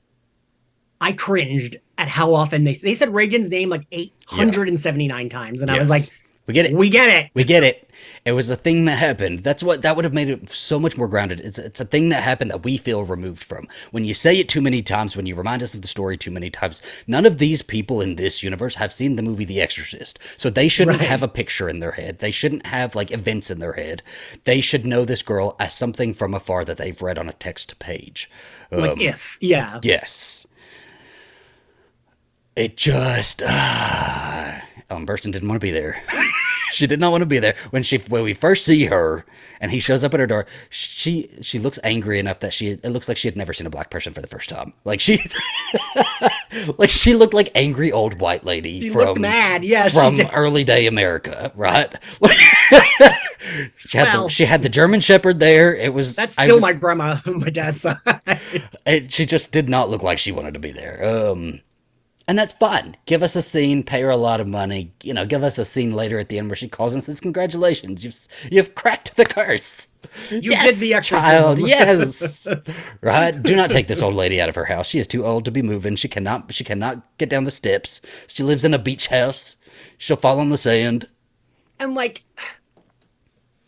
I cringed at how often they said Reagan's name like 879 times. And I was like, Yes. We get it. we get it. We get it. It was a thing that happened. That would have made it so much more grounded. It's a thing that happened that we feel removed from. When you say it too many times, when you remind us of the story too many times, none of these people in this universe have seen the movie The Exorcist. So they shouldn't Right. have a picture in their head. They shouldn't have like events in their head. They should know this girl as something from afar that they've read on a text page. Like if, yeah. Yes. It just Ellen Burstyn didn't want to be there. She did not want to be there when we first see her and he shows up at her door. She looks angry enough that it looks like she had never seen a black person for the first time. Like she like she looked like angry old white lady She from looked mad. Yeah, from early day America, right? Well, she had the German Shepherd there. It was that's still my grandma on my dad's side. she just did not look like she wanted to be there. And that's fine. Give us a scene, pay her a lot of money. Give us a scene later at the end where she calls and says, "Congratulations, you've cracked the curse. You did the exorcism." Child, yes, right. Do not take this old lady out of her house. She is too old to be moving. She cannot get down the steps. She lives in a beach house. She'll fall on the sand." And like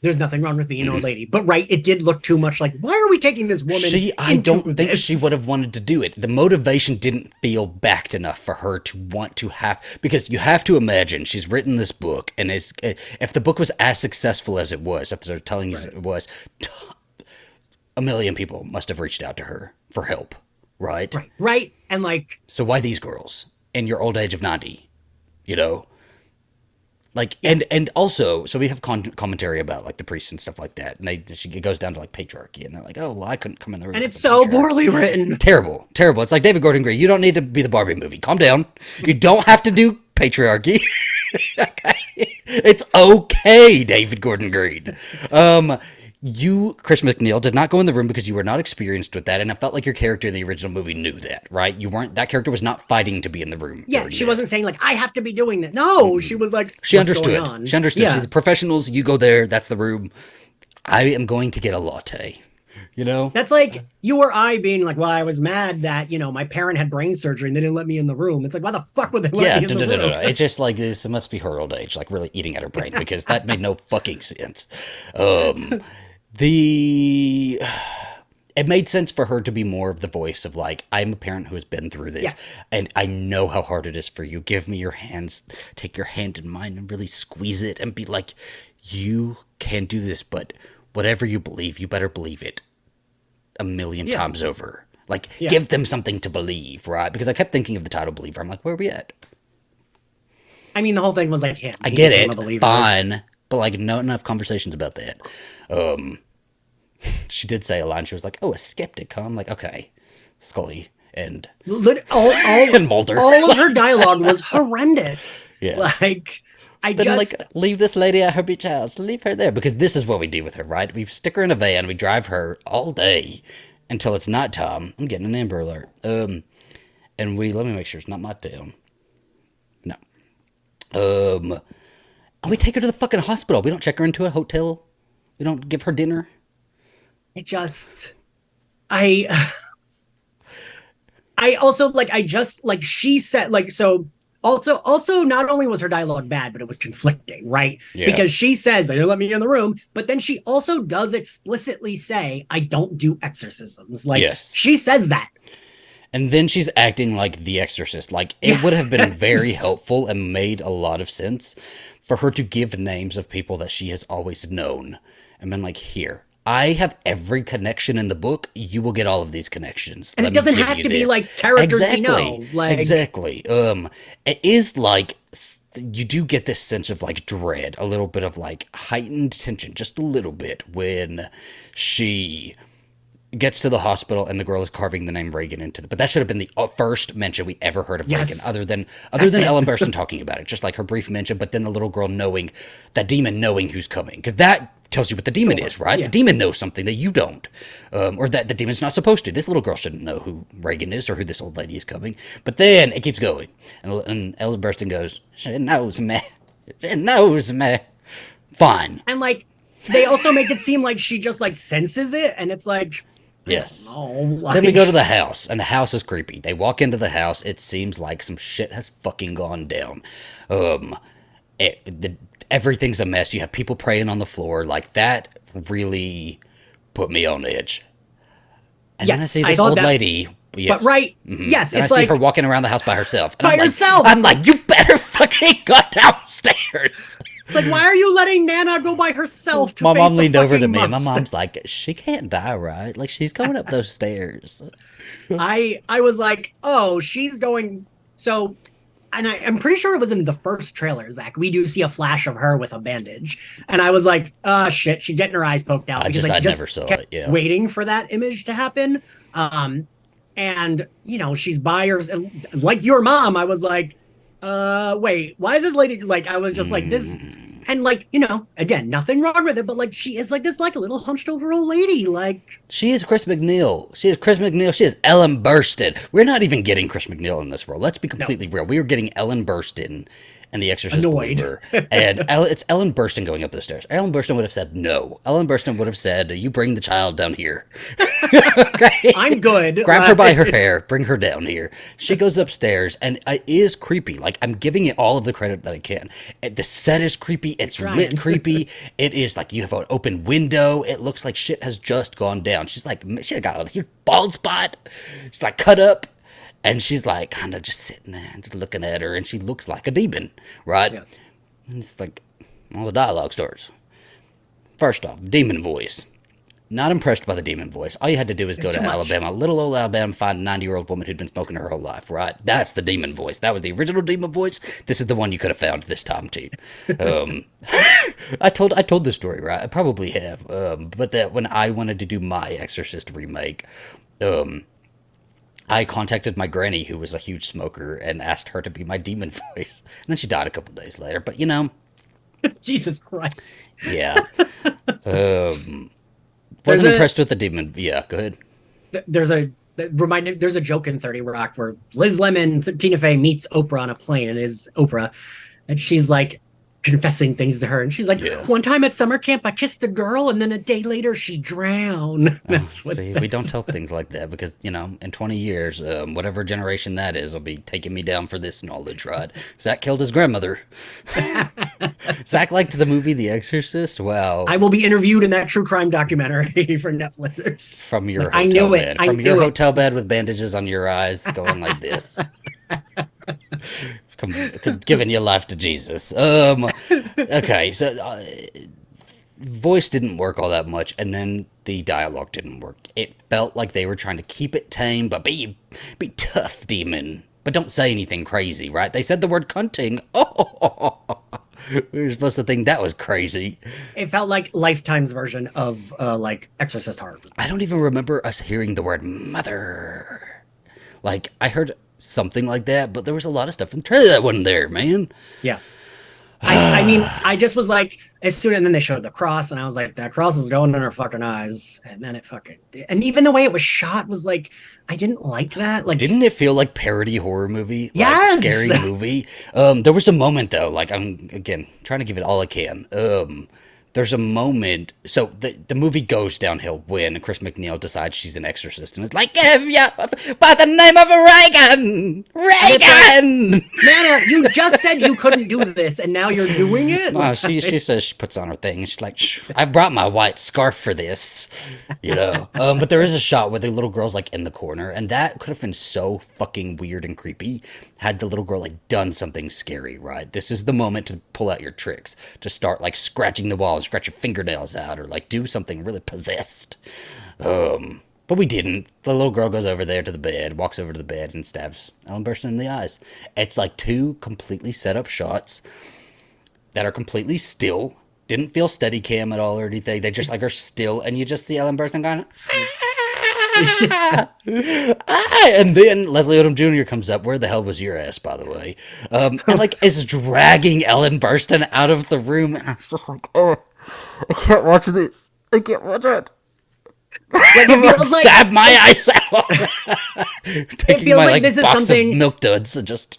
there's nothing wrong with being an old lady. But right, it did look too much like, why are we taking this woman I into don't think she this? would have wanted to do it. The motivation didn't feel backed enough for her to want to have, because you have to imagine she's written this book, and if the book was as successful as it was, after they're telling us Right, it was, a million people must have reached out to her for help, right? right, right. And like, So why these girls in your old age of 90, you know? Like, yeah. and also, so we have commentary about like the priests and stuff like that, and it goes down to like patriarchy, and they're like, oh well, I couldn't come in the room And because it's of so patriarchy. poorly written. Terrible, terrible. It's like David Gordon Green. You don't need to be the Barbie movie. Calm down. You don't have to do patriarchy. Okay? It's okay, David Gordon Green. Chris McNeil, did not go in the room because you were not experienced with that, and it felt like your character in the original movie knew that, right? You weren't. That character was not fighting to be in the room. Yeah, she wasn't saying like, I have to be doing that. No, she was like, She what's going understood. on? She understood. Yeah. See, the professionals, you go there. That's the room. I am going to get a latte. You know? That's like you or I being like, well, I was mad that, my parent had brain surgery and they didn't let me in the room. It's like, why the fuck would they Yeah, let me in the room? it's just like this. It must be her old age, like really eating at her brain, because that made no fucking sense. Um, the it made sense for her to be more of the voice of like, I'm a parent who has been through this, Yes. and I know how hard it is for you. Give me your hands, take your hand in mine, and really squeeze it, and be like, you can do this, but whatever you believe, you better believe it a million Yeah. times over. Like, Yeah. give them something to believe, right? Because I kept thinking of the title Believer. I'm like, where are we at? I mean, the whole thing was like him. I He get became a it, believer. fine, but like, not enough conversations about that. She did say a line. She was like, "Oh, a skeptic, huh?" I'm like, okay, Scully and and Mulder. All of her dialogue was horrendous. Yes. Like, I Then just, like, leave this lady at her beach house. Leave her there, because this is what we do with her, right? We stick her in a van. We drive her all day until it's nighttime. I'm getting an Amber Alert. And let me make sure it's not my town. No. And we take her to the fucking hospital. We don't check her into a hotel. We don't give her dinner. it just, I, I also like, I just like, she said, like, so also not only was her dialogue bad, but it was conflicting, right? Yeah. Because she says they didn't let me in the room, but then she also does explicitly say, I don't do exorcisms. Like, Yes. she says that. And then she's acting like the Exorcist. Like, it would have been very helpful and made a lot of sense for her to give names of people that she has always known and been like, here, I have every connection in the book. You will get all of these connections. And Let it doesn't me give have you to be this. like characters exactly. we know. Like, Exactly. It is like, you do get this sense of like dread, a little bit of like heightened tension, just a little bit, when she gets to the hospital and the girl is carving the name Reagan into but that should have been the first mention we ever heard of Yes. Reagan, other than That's it. Ellen Burstyn talking about it, just like her brief mention, but then the little girl knowing, that demon knowing who's coming, because that tells you what the demon is, right? Yeah. The demon knows something that you don't, or that the demon's not supposed to. This little girl shouldn't know who Reagan is or who this old lady is coming, but then it keeps going, and Ellen Burstyn goes, she knows me, she knows me. Fine. and like, they also make it seem like she just like senses it, and it's like, Yes. like, Then we go to the house, and the house is creepy. They walk into the house. It seems like some shit has fucking gone down. Everything's a mess. You have people praying on the floor. Like, that really put me on edge. And then I Yes, see I this thought old that- lady. Yes. But right, yes, And it's I see like her walking around the house by herself. And By I'm like, herself! I'm like, you better fucking go downstairs. it's like, why are you letting Nana go by herself to My face mom the leaned over to fucking me, and my monster? mom's like, she can't die, right? Like, she's going up those stairs. I was like, oh, she's going. So, and I'm pretty sure it was in the first trailer, Zach. We do see a flash of her with a bandage, and I was like, shit, she's getting her eyes poked out. I never saw kept it, yeah. waiting for that image to happen. And she's by her, like your mom. I was like, wait, why is this lady like? I was just like this. And like, again, nothing wrong with it, but like she is like this, like a little hunched over old lady. Like, She is Chris McNeil. She is Chris McNeil. She is Ellen Burstyn. We're not even getting Chris McNeil in this role. Let's be completely real. We are getting Ellen Burstyn and the exorcist believe Annoyed. her. And it's Ellen Burstyn going up the stairs. Ellen Burstyn would have said no. Ellen Burstyn would have said, you bring the child down here. Okay? I'm good. Grab her by her hair, bring her down here. She goes upstairs, and it is creepy. Like, I'm giving it all of the credit that I can. The set is creepy. It's lit creepy. It is like you have an open window. It looks like shit has just gone down. She's like, she got a huge bald spot. She's like cut up. And she's like kind of just sitting there and just looking at her, and she looks like a demon, right? Yeah. And it's like, all the dialogue starts. First off, demon voice. Not impressed by the demon voice. All you had to do is go to Alabama, little old Alabama, find a 90-year-old woman who'd been smoking her whole life, right? That's the demon voice. That was the original demon voice. This is the one you could have found this time, too. I told this story, right? I probably have. But that when I wanted to do my Exorcist remake, I contacted my granny, who was a huge smoker, and asked her to be my demon voice. And then she died a couple days later. But, you know. Jesus Christ. Yeah. Wasn't impressed with the demon. Yeah, go ahead. There's a joke in 30 Rock where Liz Lemon, Tina Fey, meets Oprah on a plane, and is Oprah. And she's like confessing things to her. And she's like, one time at summer camp, I kissed a girl, and then a day later she drowned. That's what. See, we don't tell things like that because, you know, in 20 years, whatever generation that is will be taking me down for this knowledge, right? Zach killed his grandmother. Zach liked the movie The Exorcist. Wow. I will be interviewed in that true crime documentary for Netflix. From your hotel bed. From your hotel bed with bandages on your eyes going like this. Giving your life to Jesus. Okay, so voice didn't work all that much, and then the dialogue didn't work. It felt like they were trying to keep it tame, but be tough, demon. But don't say anything crazy, right? They said the word cunting. Oh, we were supposed to think that was crazy. It felt like Lifetime's version of like Exorcist horror. I don't even remember us hearing the word mother. Like, I heard something like that, but there was a lot of stuff in the trailer that wasn't there, man. Yeah. I mean, I just was like, as soon, and then they showed the cross, and I was like, that cross is going in her fucking eyes. And then it fucking, and even the way it was shot was like, I didn't like that. Like, didn't it feel like parody horror movie? Yes! Like scary movie? There was a moment though, like I'm, again, trying to give it all I can. There's a moment, so the movie goes downhill when Chris McNeil decides she's an exorcist, and it's like, yeah, by the name of Reagan! Nana, you just said you couldn't do this, and now you're doing it? No, she says she puts on her thing, and she's like, I brought my white scarf for this, you know? But there is a shot where the little girl's like in the corner, and that could have been so fucking weird and creepy had the little girl like done something scary, right? This is the moment to pull out your tricks, to start like scratching the wall, scratch your fingernails out, or like do something really possessed. But we didn't. The little girl goes over there to the bed, walks over to the bed, and stabs Ellen Burstyn in the eyes. It's like two completely set up shots that are completely still. Didn't feel steady cam at all or anything. They just like are still, and you just see Ellen Burstyn going, and then Leslie Odom Jr. comes up. Where the hell was your ass, by the way? And like is dragging Ellen Burstyn out of the room, and I'm just like, oh, I can't watch this. I can't watch it. Like it feels like stab my eyes out. Taking my like this box is something of Milk Duds and just.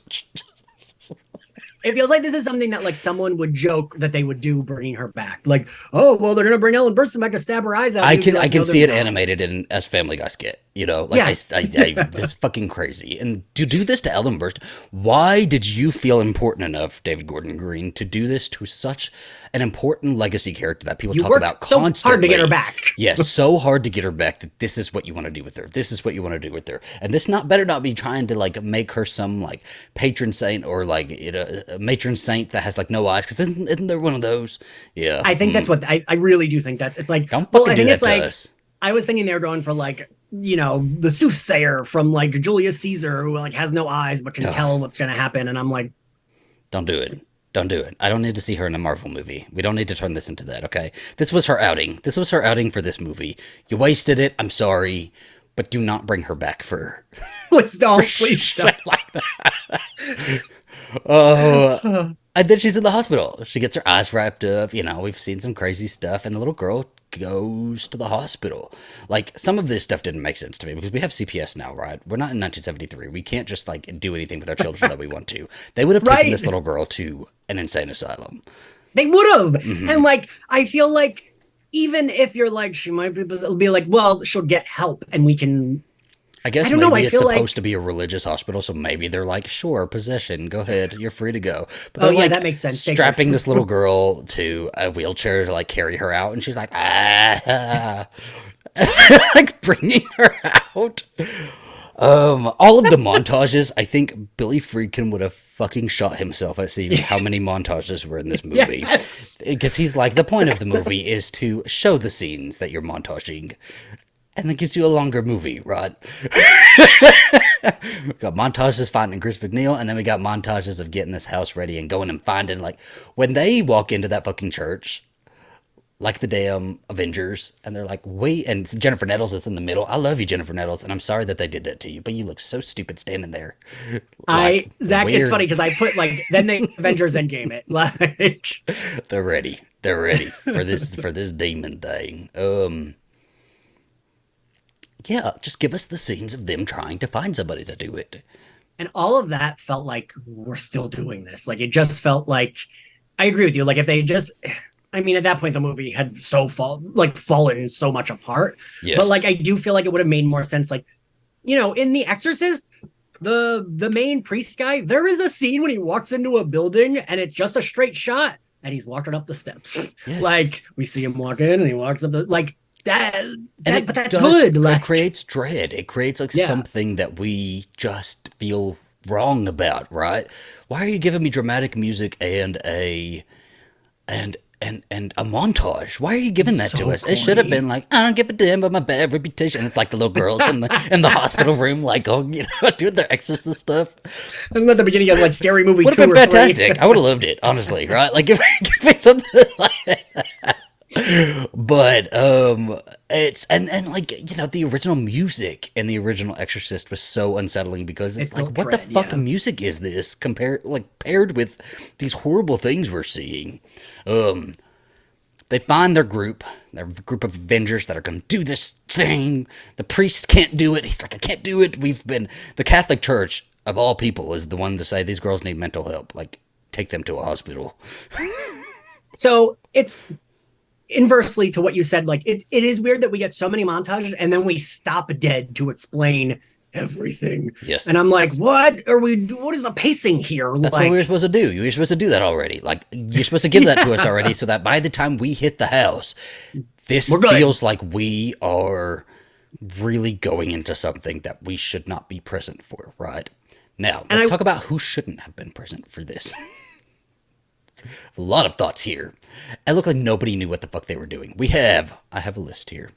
It feels like this is something that like someone would joke that they would do bringing her back. Like, oh, well, they're going to bring Ellen Burstyn back to stab her eyes out. I can see it animated in as Family Guy skit, you know, like this is fucking crazy. And to do this to Ellen Burstyn, why did you feel important enough, David Gordon Green, to do this to such an important legacy character that people talk about constantly? So hard to get her back. Yes, so hard to get her back that this is what you want to do with her. This is what you want to do with her. And this better not be trying to like make her some like patron saint or like a matron saint that has like no eyes, because isn't there one of those? Yeah, I think that's what I really do think that's. It's like, don't fucking do that to us. I was thinking they were going for like, you know, the soothsayer from like Julius Caesar who like has no eyes but can tell what's going to happen, and I'm like, don't do it. Don't do it. I don't need to see her in a Marvel movie. We don't need to turn this into that, okay? This was her outing. This was her outing for this movie. You wasted it. I'm sorry. But do not bring her back for... Please don't. Like that. Oh, and then she's in the hospital. She gets her eyes wrapped up. You know, we've seen some crazy stuff. And the little girl goes to the hospital. Like, some of this stuff didn't make sense to me because we have CPS now, right? We're not in 1973. We can't just like do anything with our children that we want to. They would have taken this little girl to an insane asylum. They would have. And like, I feel like even if you're like, she might be, it'll be like, well, she'll get help and we can. I guess I don't maybe know, I it's feel supposed like- to be a religious hospital, so maybe they're like, sure, possession, go ahead, you're free to go. But Oh, they're yeah, like that makes sense. Take her. strapping this little girl to a wheelchair to like carry her out, and she's like, like bringing her out. All of the montages, I think Billy Friedkin would have fucking shot himself at seeing how many montages were in this movie. Yes. Because he's like, the point of the movie is to show the scenes that you're montaging. And that gives you a longer movie, right? We got montages finding Chris McNeil, and then we got montages of getting this house ready and going and finding, like, when they walk into that fucking church, like the damn Avengers, and they're like, wait, and Jennifer Nettles is in the middle. I love you, Jennifer Nettles, and I'm sorry that they did that to you, but you look so stupid standing there. Like, Zach, weird. it's funny because I put like, then the Avengers Endgame it. Like, They're ready. They're ready for this demon thing. Yeah, just give us the scenes of them trying to find somebody to do it. and all of that felt like we're still doing this. Like, it just felt like, I agree with you. Like, if they just, I mean, at that point, the movie had fallen so much apart. Yes. But like, I do feel like it would have made more sense. Like, you know, in The Exorcist, the main priest guy, there is a scene when he walks into a building and it's just a straight shot and he's walking up the steps. Yes. Like, we see him walk in and he walks up the, like, but that's does- good. Like, it creates dread. It creates like Yeah. something that we just feel wrong about, right? Why are you giving me dramatic music and a montage? Why are you giving that to So us? It should have corny. been like, I don't give a damn about my bad reputation. It's like the little girls in the hospital room, like, oh, you know, doing their Exorcist stuff. isn't that the beginning of like Scary Movie Would 2 have been or 3? fantastic. I would have loved it, honestly, right? Like, give me something like that. But it's and like, you know, the original music in the original Exorcist was so unsettling because it's It like, built what the dread, fuck yeah. music is this paired with these horrible things we're seeing? They find their group of Avengers that are going to do this thing. The priest can't do it. He's like, I can't do it. The Catholic Church of all people is the one to say these girls need mental help. Like, take them to a hospital. So it's inversely to what you said. Like, it is weird that we get so many montages and then we stop dead to explain everything. Yes. And I'm like, what is the pacing here? That's like, what we were supposed to do. You were supposed to do that already. Like, you're supposed to give that to us already so that by the time we hit the house, this We're good. feels like we are really going into something that we should not be present for, right? Now, let's talk about who shouldn't have been present for this. A lot of thoughts here. It looked like nobody knew what the fuck they were doing. I have a list here.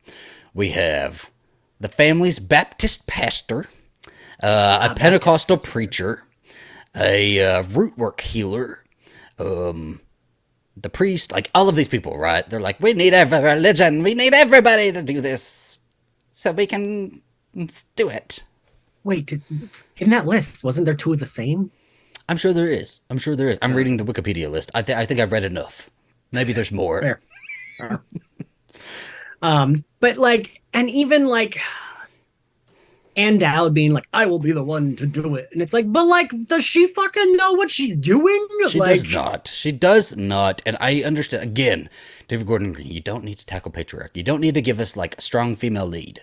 We have the family's Baptist pastor, a Pentecostal preacher, a root work healer, the priest, like all of these people, right? They're like, we need every religion. We need everybody to do this so we can do it. wait, in that list, wasn't there 2 of the same? I'm sure there is. I'm reading the Wikipedia list. I think I've read enough. Maybe there's more. Fair. Fair. But like, and even like Ann Dowd being like, I will be the one to do it. And it's like, but like, does she fucking know what she's doing? She like, does not. She does not. And I understand, again, David Gordon Green, you don't need to tackle patriarchy. You don't need to give us like a strong female lead.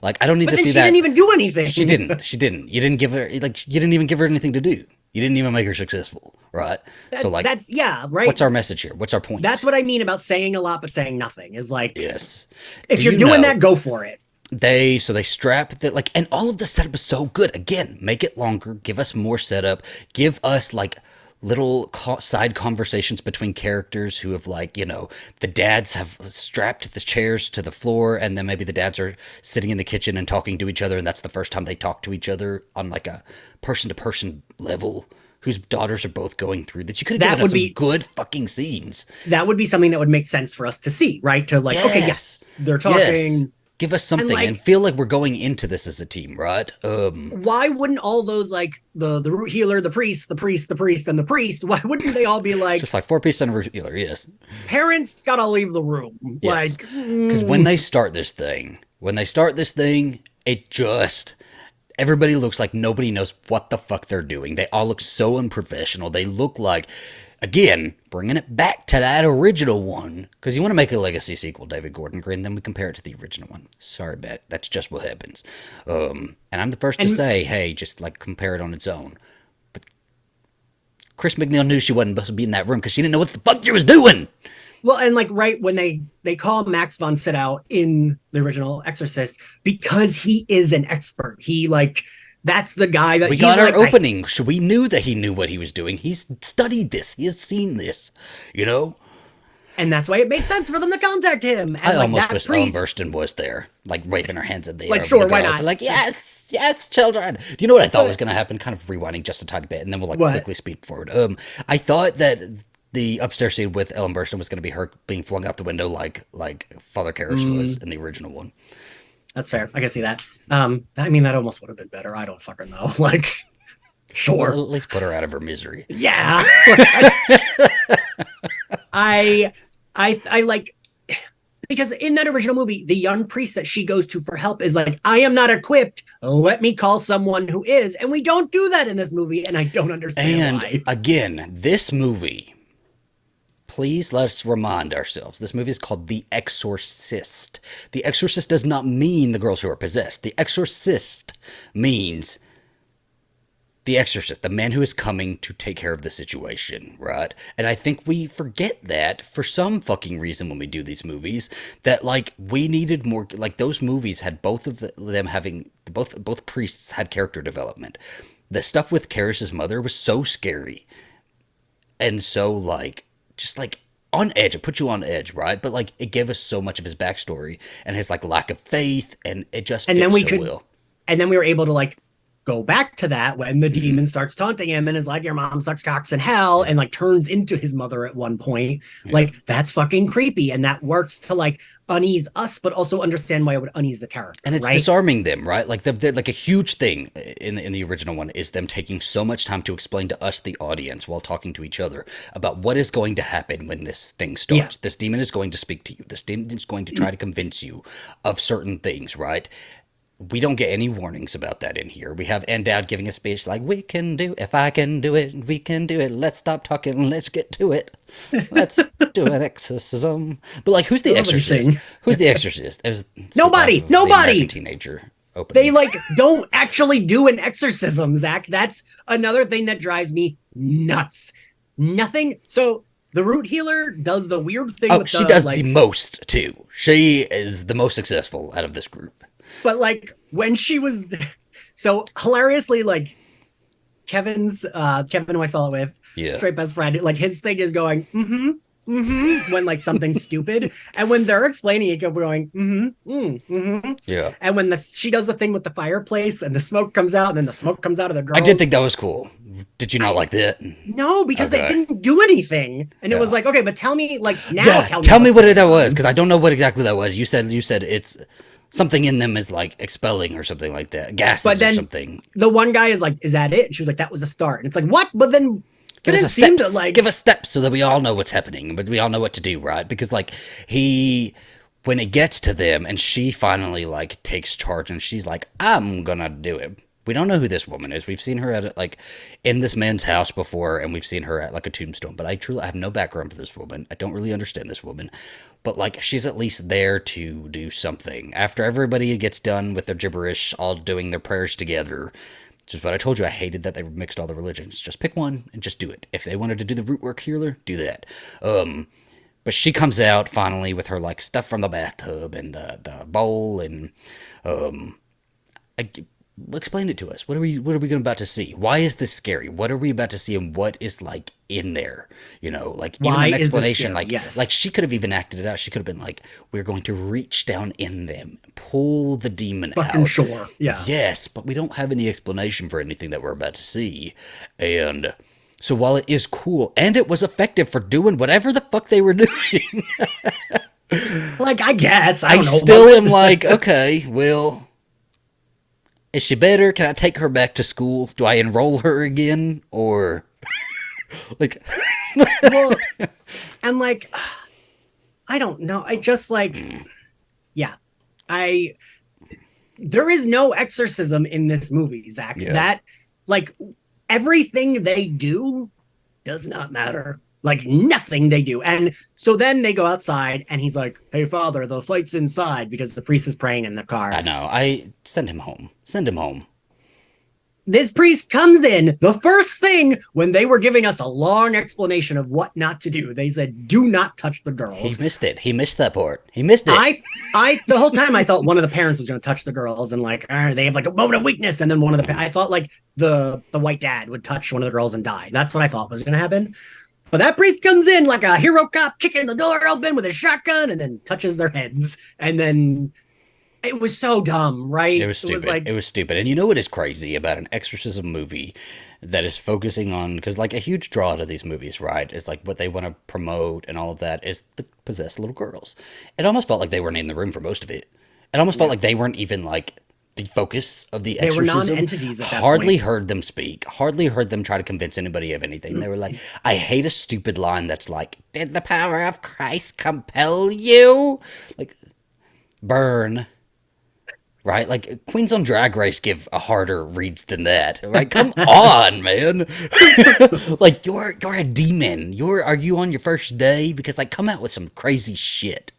Like, I don't need But to then see she that. didn't even do anything. She didn't. You didn't give her, like, you didn't even give her anything to do. You didn't even make her successful, right? So like, that's, yeah, right. what's our message here? What's our point? That's what I mean about saying a lot but saying nothing. Is like, Yes. if Do you're you doing know- that, go for it. They strap that, like, and all of the setup is so good. Again, make it longer, give us more setup, give us like little side conversations between characters who have, like, you know, the dads have strapped the chairs to the floor, and then maybe the dads are sitting in the kitchen and talking to each other, and that's the first time they talk to each other on like a person to person level, whose daughters are both going through that. You could have given us some good fucking scenes. That would be something that would make sense for us to see, right? To like, okay, yes, they're talking. Yes. Give us And something and like, feel like we're going into this as a team, right? why wouldn't all those like the root healer, the priest, the priest, the priest, and the priest? Why wouldn't they all be It's like, just like 4 piece and a healer, yes. parents gotta leave the room? Yes. Like, Because when they start this thing, it just. Everybody looks like nobody knows what the fuck they're doing. They all look so unprofessional. They look like, again, bringing it back to that original one. Because you want to make a legacy sequel, David Gordon Green, then we compare it to the original one. Sorry, bet. That's just what happens. And I'm the first to and say, hey, just like compare it on its own. But Chris McNeil knew she wasn't supposed to be in that room because she didn't know what the fuck she was doing. well, and like right when they call Max von Sydow in the original Exorcist because he is an expert. He like that's the guy that We he's got our like, opening. So we knew that he knew what he was doing. He's studied this. He has seen this. You know? and that's why it made sense for them to contact him. And I like almost that wish Ellen priest, Burstyn was there, like waving her hands in the air. like over sure, the why girls, not? and like, yes, yes, children. Do you know what I thought But was going to happen? Kind of rewinding just a tiny bit, and then we'll like what? quickly speed forward. I thought that the upstairs scene with Ellen Burstyn was going to be her being flung out the window like Father Karras was in the original one. That's fair. I can see that. I mean, that almost would have been better. I don't fucking know. Like, Well, sure. at least put her out of her misery. Yeah. I like because in that original movie, the young priest that she goes to for help is like, I am not equipped. Let me call someone who is. And we don't do that in this movie, and I don't understand And why. again, this movie, please let's remind ourselves, this movie is called The Exorcist. The Exorcist does not mean the girls who are possessed. The Exorcist means the exorcist, the man who is coming to take care of the situation, right? And I think we forget that for some fucking reason when we do these movies, that like we needed more, like those movies had both of them having, both priests had character development. The stuff with Karras' mother was so scary and so like, just like on edge. It put you on edge, right? But like it gave us so much of his backstory and his like lack of faith, and it just And then fits we so could, well. and then we were able to like go back to that when the demon starts taunting him and is like, your mom sucks cocks in hell, and like turns into his mother at one point. Yeah. Like, that's fucking creepy. And that works to like unease us, but also understand why it would unease the character. And it's right? disarming them, right? Like they're like a huge thing in the original one is them taking so much time to explain to us, the audience, while talking to each other about what is going to happen when this thing starts. Yeah. This demon is going to speak to you. This demon is going to try to convince you of certain things, right? We don't get any warnings about that in here. We have Endowed giving a speech like, we can do, if I can do it, we can do it. Let's stop talking. Let's get to it. Let's do an exorcism. But like, who's the exorcist? Who's the exorcist? It was Nobody. the American Teenager opening. They like don't actually do an exorcism, Zach. That's another thing that drives me nuts. Nothing. So the root healer does the weird thing. Oh, she does the most too. She is the most successful out of this group. But like when she was so hilariously, like Kevin who I saw it with, straight best friend, like his thing is going, when like something stupid. And when they're explaining it, kept going, Yeah. And when she does the thing with the fireplace and the smoke comes out, and then the smoke comes out of the girls. I did think that was cool. Did you not like that? No, because they didn't do anything. And it was like, okay, but tell me, like, now tell me what that was, because I don't know what exactly that was. You said it's something in them is like expelling or something like that. Gases but then or something. The one guy is like, is that it? And she was like, that was a start. And it's like, what? But then give us steps. Give us steps so that we all know what's happening, but we all know what to do, right? Because like when it gets to them and she finally like takes charge and she's like, I'm gonna do it. We don't know who this woman is. We've seen her at like in this man's house before, and we've seen her at like a tombstone. But I have no background for this woman. I don't really understand this woman. But like she's at least there to do something. After everybody gets done with their gibberish, all doing their prayers together. Which is what I told you. I hated that they mixed all the religions. Just pick one and just do it. If they wanted to do the root work healer, do that. But she comes out finally with her like stuff from the bathtub and the bowl and explain it to us. What are we about to see? Why is this scary? What are we about to see, and what is like in there? You know, like even an explanation. Like she could have even acted it out. She could have been like, "We're going to reach down in them, pull the demon out." Sure, yeah. Yes, but we don't have any explanation for anything that we're about to see, and so while it is cool and it was effective for doing whatever the fuck they were doing. Like, I guess. I I don't know. still Was am it? like, okay, well, is she better? Can I take her back to school? Do I enroll her again? Or, like, Well, and like, I don't know. I just like, yeah. I there is no exorcism in this movie, Zach. yeah. That like everything they do does not matter. Like nothing they do. And so then they go outside and he's like, "Hey father, the fight's inside," because the priest is praying in the car. I know. I send him home. Send him home. This priest comes in. The first thing when they were giving us a long explanation of what not to do, they said, "Do not touch the He girls." missed it. He missed that part. He missed it. The whole time I thought one of the parents was going to touch the girls and like, they have like a moment of weakness, and then one of the I thought like the white dad would touch one of the girls and die. That's what I thought was going to happen. But that priest comes in like a hero cop, kicking the door open with a shotgun, and then touches their heads, and then it was so dumb, right? It was It was stupid. like, It was stupid. And you know what is crazy about an exorcism movie that is focusing on, because like a huge draw to these movies, right? It's like what they want to promote and all of that is the possessed little girls. It almost felt like they weren't in the room for most of it. It almost felt yeah, like they weren't even like the focus of the they were exorcism. non-entities at that Hardly point. heard them speak. Hardly heard them try to convince anybody of anything. They were like, I hate a stupid line that's like, "Did the power of Christ compel you?" Like, burn. Right? Like Queens on Drag Race give a harder reads than that. Right? Come on, man. Like you're a demon. Are you on your first day? Because like come out with some crazy shit.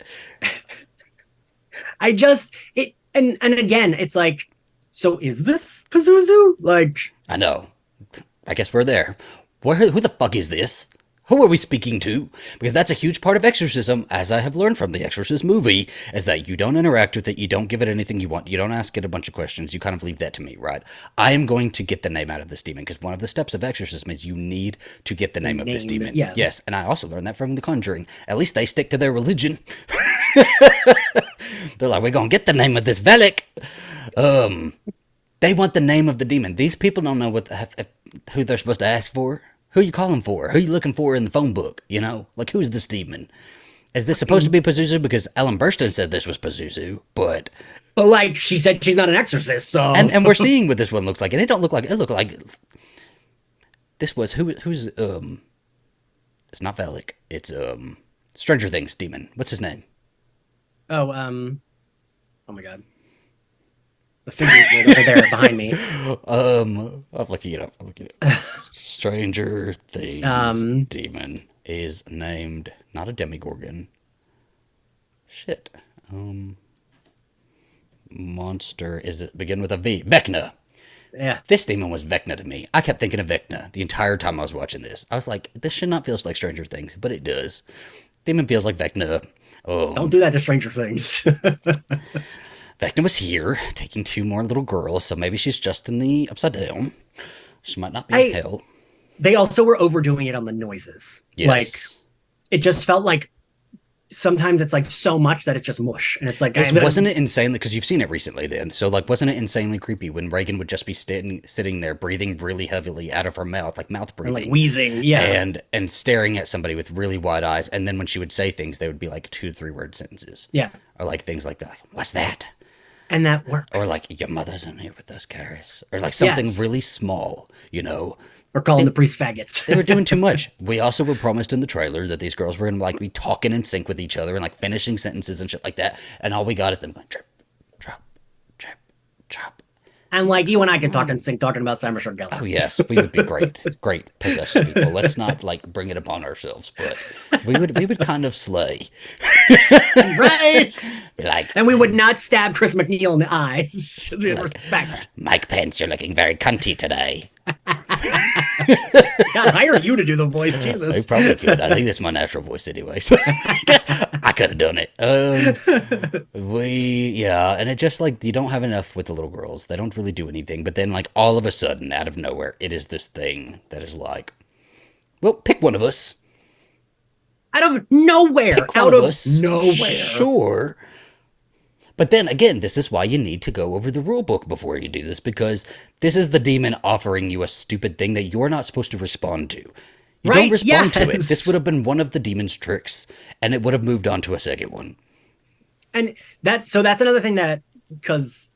I just it and again, it's like, so is this Pazuzu? Like, I know. I guess we're there. Who the fuck is this? Who are we speaking to? Because that's a huge part of exorcism, as I have learned from the Exorcist movie, is that you don't interact with it, you don't give it anything you want, you don't ask it a bunch of questions, you kind of leave that to me, right? I am going to get the name out of this demon, because one of the steps of exorcism is you need to get the name of this demon. Yeah. Yes, and I also learned that from The Conjuring. At least they stick to their religion. They're like, we're going to get the name of this Velik. They want the name of the demon. These people don't know who they're supposed to ask for. Who you calling for? Who you looking for in the phone book? You know, like who's this demon? Is this supposed to be Pazuzu? Because Ellen Burstyn said this was Pazuzu, but like she said, she's not an exorcist, so and we're seeing what this one looks like, and it don't look like it. Looked like this was who's It's not Velik. It's Stranger Things demon. What's his name? oh oh my god, the figure's right over there behind me. I'm looking it up. I'm looking it up. Stranger Things Um, demon is named not a demigorgon. Shit. Monster is it begin with a V? Vecna. yeah, This demon was Vecna to me. I kept thinking of Vecna the entire time I was watching this. I was like, this should not feel like Stranger Things, but it does. Demon feels like Vecna. don't do that to Stranger Things. Vecna was here taking two more little girls, so maybe she's just in the upside down. She might not be in hell. They also were overdoing it on the noises. Yes. Like it just felt like sometimes it's like so much that it's just mush, and it's like, Wasn't it insanely, because you've seen it recently then, so like wasn't it insanely creepy when Reagan would just be sitting there breathing really heavily out of her mouth, like mouth breathing, and like wheezing, yeah, and staring at somebody with really wide eyes, and then when she would say things they would be like 2 to 3 word sentences, yeah, or like things like that, like, what's that, and that works. or like your mother's in here with us, Karis, or like something Yes. really small, you know. Or calling the priest faggots. They were doing too much. We also were promised in the trailers that these girls were gonna like be talking in sync with each other and like finishing sentences and shit like that. And all we got is them going trip, drop, trip, drop. And like you and I can talk in sync, talking about Simon Geller. Oh yes, we would be great possessed people. Let's not like bring it upon ourselves, but we would kind of slay. Right. Like, And we would not stab Chris McNeil in the eyes because we had respect. Mike Pence, you're looking very cunty today. God, hire you to do the voice, I Jesus. probably could. I think that's my natural voice anyway. So I could have done it. And it just like you don't have enough with the little girls. They don't really do anything. But then like all of a sudden, out of nowhere, it is this thing that is like, well, pick one of us. Out of nowhere. Pick one Out of of us. nowhere. Sure. But then again, this is why you need to go over the rule book before you do this, because this is the demon offering you a stupid thing that you're not supposed to respond to. You don't Right? respond to it. This would Yes. have been one of the demon's tricks, and it would have moved on to a second one. And that's another thing that, because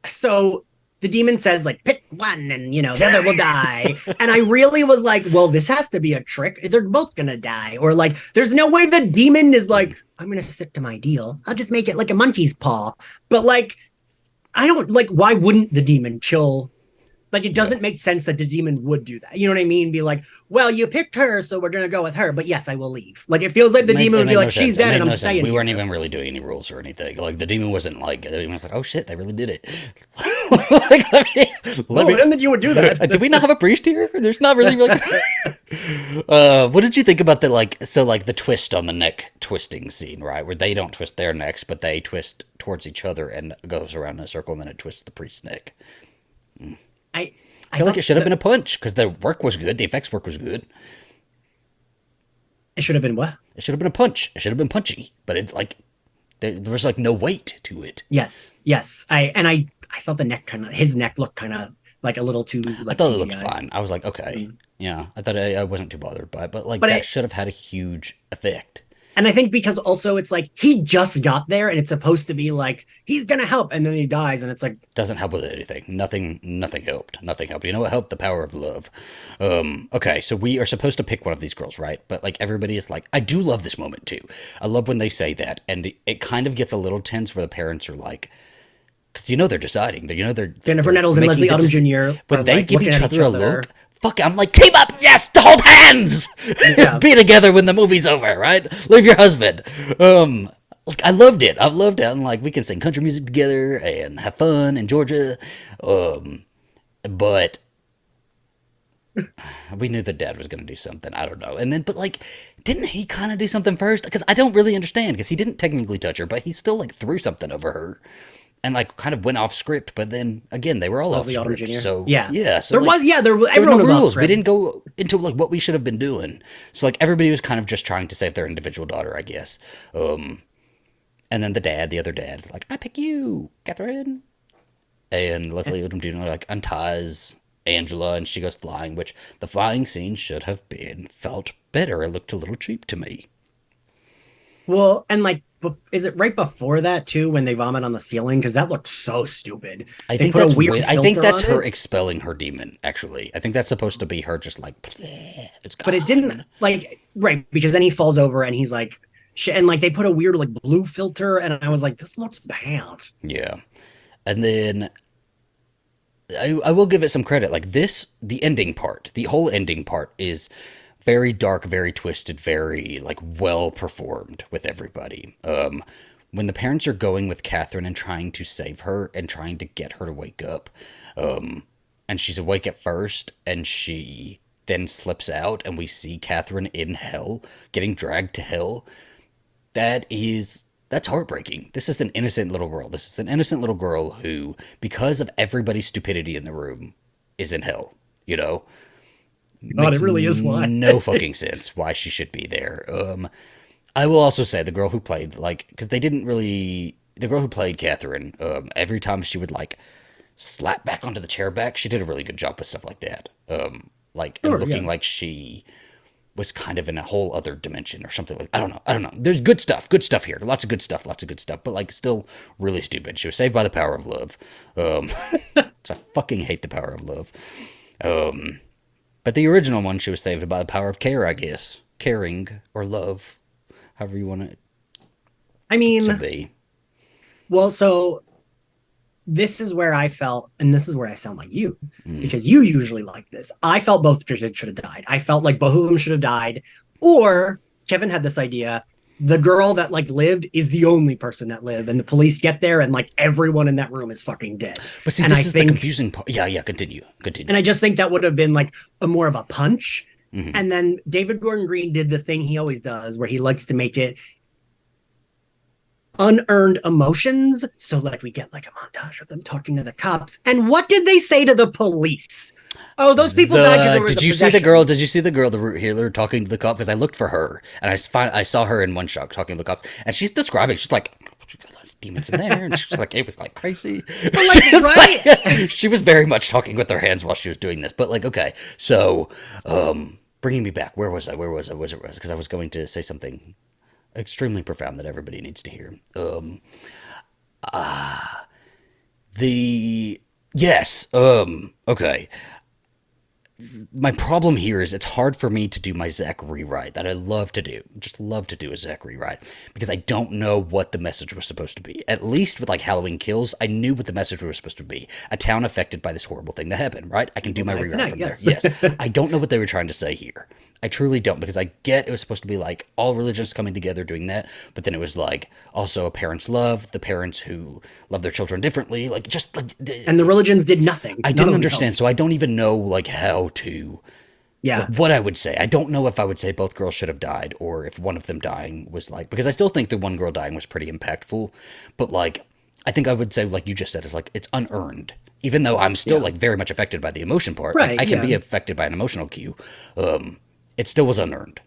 so the demon says like pick one and the other will die, and I really was like, well, this has to be a trick, they're both gonna die, or like there's no way the demon is like, I'm gonna stick to my deal, I'll just make it like a monkey's paw. But like, I don't like, why wouldn't the demon kill? Like, it Yeah. doesn't make sense that the demon would do that. You know what I mean? Be like, well, you picked her, so we're gonna go with her. But yes, I will leave. Like, it feels like the demon It would be made no like, she's sense. It dead, made and I'm no sense. staying We weren't here. even really doing any rules or anything. Like the demon wasn't like. The demon was like, "Oh shit, they really did it." Like, let Well, me. and then you would do that. Do we not have a priest here? There's not really like. What did you think about the the twist on the neck twisting scene, right? Where they don't twist their necks, but they twist towards each other and goes around in a circle, and then it twists the priest's neck. I I I feel like thought it should have that been a punch because the work was good, the effects work was good. it should have been what? It should have been a punch. It should have been punchy, but it like there was like no weight to it. Yes. I felt the neck his neck looked kind of like a little too I like thought it looked CGI. fine. I was like, okay, yeah. I thought I wasn't too bothered by it, but like But that should have had a huge effect. and I think because also it's like he just got there, and it's supposed to be like he's gonna help, and then he dies, and it's like, Doesn't help with anything. Nothing helped. Nothing helped. You know what helped? The power of love. Okay, so we are supposed to pick one of these girls, right? But like everybody is like, I do love this moment too. I love when they say that, and it kind of gets a little tense where the parents are like, because they're deciding. Jennifer they're Nettles and making Leslie the Odom Jr. when are they like give looking each at other a other. look. Fuck, I'm like, team up, yes, to hold hands, Yeah. be together when the movie's over, right? Leave your husband. Like, I loved it. I loved it. I'm like, we can sing country music together and have fun in Georgia. But we knew that dad was going to do something. I don't know. And then, but like, didn't he kind of do something first? Because I don't really understand. Because he didn't technically touch her, but he still like threw something over her, and like kind of went off script. But then again, they were all Leslie off Odom script. Jr. So Yeah. yeah. So There like, was, yeah, there was, there were everyone no was off rules. We script. didn't go into like what we should have been doing. So like everybody was kind of just trying to save their individual daughter, I guess. And then the other dad, is like, I pick you, Catherine. And Leslie Odom Jr. like unties Angela, and she goes flying, which the flying scene should have been felt better. It looked a little cheap to me. Well, and like, is it right before that too when they vomit on the ceiling? Because that looked so stupid. I They think put a that's weird weird. I think filter that's on her it, expelling her demon. Actually, I think that's supposed to be her just like it's but it didn't gone. like, right, because then he falls over and he's like, and like they put a weird like blue filter, and I was like, this looks bad. Yeah, and then I will give it some credit. Like this, the ending part, the whole ending part is very dark, very twisted, very like well performed with everybody. When the parents are going with Catherine and trying to save her and trying to get her to wake up, and she's awake at first, and she then slips out, and we see Catherine in hell, getting dragged to hell. That's heartbreaking. This is an innocent little girl. This is an innocent little girl who, because of everybody's stupidity in the room, is in hell. You know, God, it makes really is why. no fucking sense why she should be there. I will also say the girl who played because they didn't really the girl who played Catherine. Every time she would like slap back onto the chair back, she did a really good job with stuff like that. And Sure, looking yeah. like she was kind of in a whole other dimension or something like I don't know. I don't know. There's good stuff here. Lots of good stuff, but like still really stupid. She was saved by the power of love. So I fucking hate the power of love. But the original one, she was saved by the power of care, I guess. Caring or love, however you want it I to mean, be. well, so this is where I felt, and this is where I sound like you, Mm. because you usually like this. I felt both should have died. I felt like both of them should have died. Or Kevin had this idea: the girl that like lived is the only person that lived, and the police get there, and like everyone in that room is fucking dead. But see, And this I is the think, confusing part. Yeah, continue. and I just think that would have been like a more of a punch. Hmm. And then David Gordon Green did the thing he always does, where he likes to make it unearned emotions. So like we get like a montage of them talking to the cops. And what did they say to the police? Oh, those people died because there was Did a you see the possession. girl? Did you see the girl, the root healer, talking to the cop? Because I looked for her, and I saw her in one shot talking to the cops, and she's describing. She's like, demons in there, and she was like, it was like crazy. But like, She was right? like, she was very much talking with her hands while she was doing this. But like, okay, so bringing me back, where was I? Where was I? Was it because I was going to say something extremely profound that everybody needs to hear. The yes, okay. My problem here is it's hard for me to do my Zach rewrite that I love to do. Just love to do a Zach rewrite because I don't know what the message was supposed to be. At least with like Halloween Kills, I knew what the message was supposed to be. A town affected by this horrible thing that happened, right? I can do my rewrite from there. Yes. I don't know what they were trying to say here. I truly don't because I get it was supposed to be like all religions coming together doing that, but then it was like also a parent's love, the parents who love their children differently, like just like And the religions did nothing. I didn't understand, so I don't even know like how to Yeah. what I would say. I don't know if I would say both girls should have died or if one of them dying was like because I still think the one girl dying was pretty impactful, but like I think I would say like you just said is like it's unearned. Even though I'm still like very much affected by the emotion part, Right, I can be affected by an emotional cue. It still was unearned.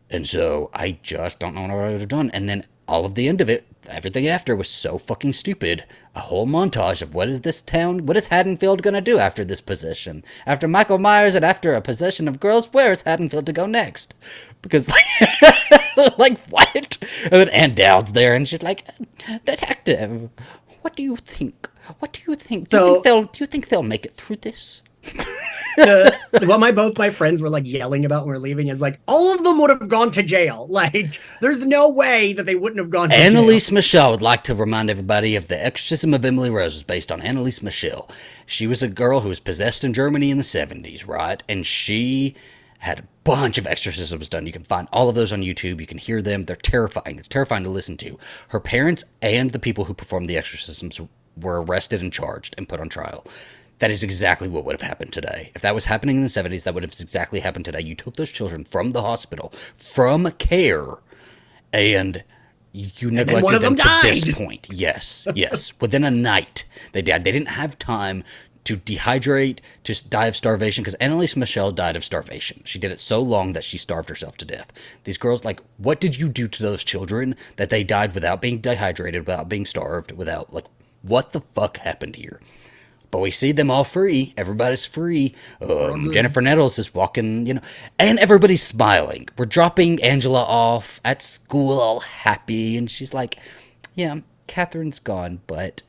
And so I just don't know what I would have done. And then all of the end of it, everything after was so fucking stupid. A whole montage of what is this town, what is Haddonfield going to do after this possession? After Michael Myers and after a possession of girls, where is Haddonfield to go next? Because, like, like what? And then Ann Dowd's there and she's like, Detective, what do you think? What do you think? So, do you think they'll make it through this? what both my friends were like yelling about when we were leaving is like all of them would have gone to jail. Like there's no way that they wouldn't have gone to Annalise jail. Michel would like to remind everybody of the Exorcism of Emily Rose was based on Annalise Michel. She was a girl who was possessed in Germany in the 70s, right? And she had a bunch of exorcisms done. You can find all of those on YouTube. You can hear them. They're terrifying. It's terrifying to listen to. Her parents and the people who performed the exorcisms were arrested and charged and put on trial. That is exactly what would have happened today. If that was happening in the 70s, that would have exactly happened today. You took those children from the hospital, from care, and you neglected them to this point. Yes, yes. Within a night, they died. They didn't have time to dehydrate, to die of starvation, because Annalise Michel died of starvation. She did it so long that she starved herself to death. These girls, like, what did you do to those children that they died without being dehydrated, without being starved, without, like, what the fuck happened here? But we see them all free. Everybody's free. Jennifer Nettles is walking, and everybody's smiling. We're dropping Angela off at school all happy, and she's like, yeah, Catherine's gone, but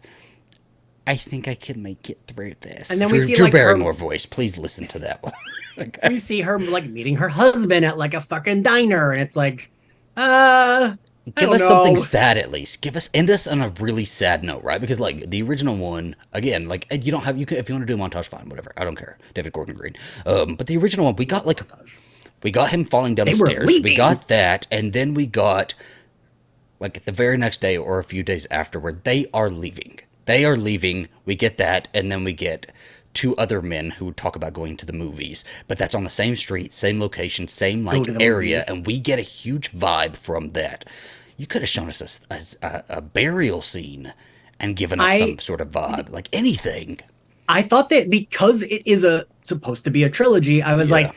I think I can make it through this. And then we see Drew like Barrymore voice. Please listen to that one. Okay. We see her like meeting her husband at like a fucking diner, and it's like, Give us something sad at least. End us on a really sad note, right? Because like the original one, again, like you don't have if you want to do a montage, fine, whatever. I don't care. David Gordon Green. But the original one, we got him falling down the stairs. We got that, and then we got like the very next day or a few days afterward, they are leaving. They are leaving. We get that, and then we get two other men who talk about going to the movies, but that's on the same street, same location, same like area, and we get a huge vibe from that. You could have shown us a burial scene and given us some sort of vibe, like anything. I thought that because it is supposed to be a trilogy, I was like,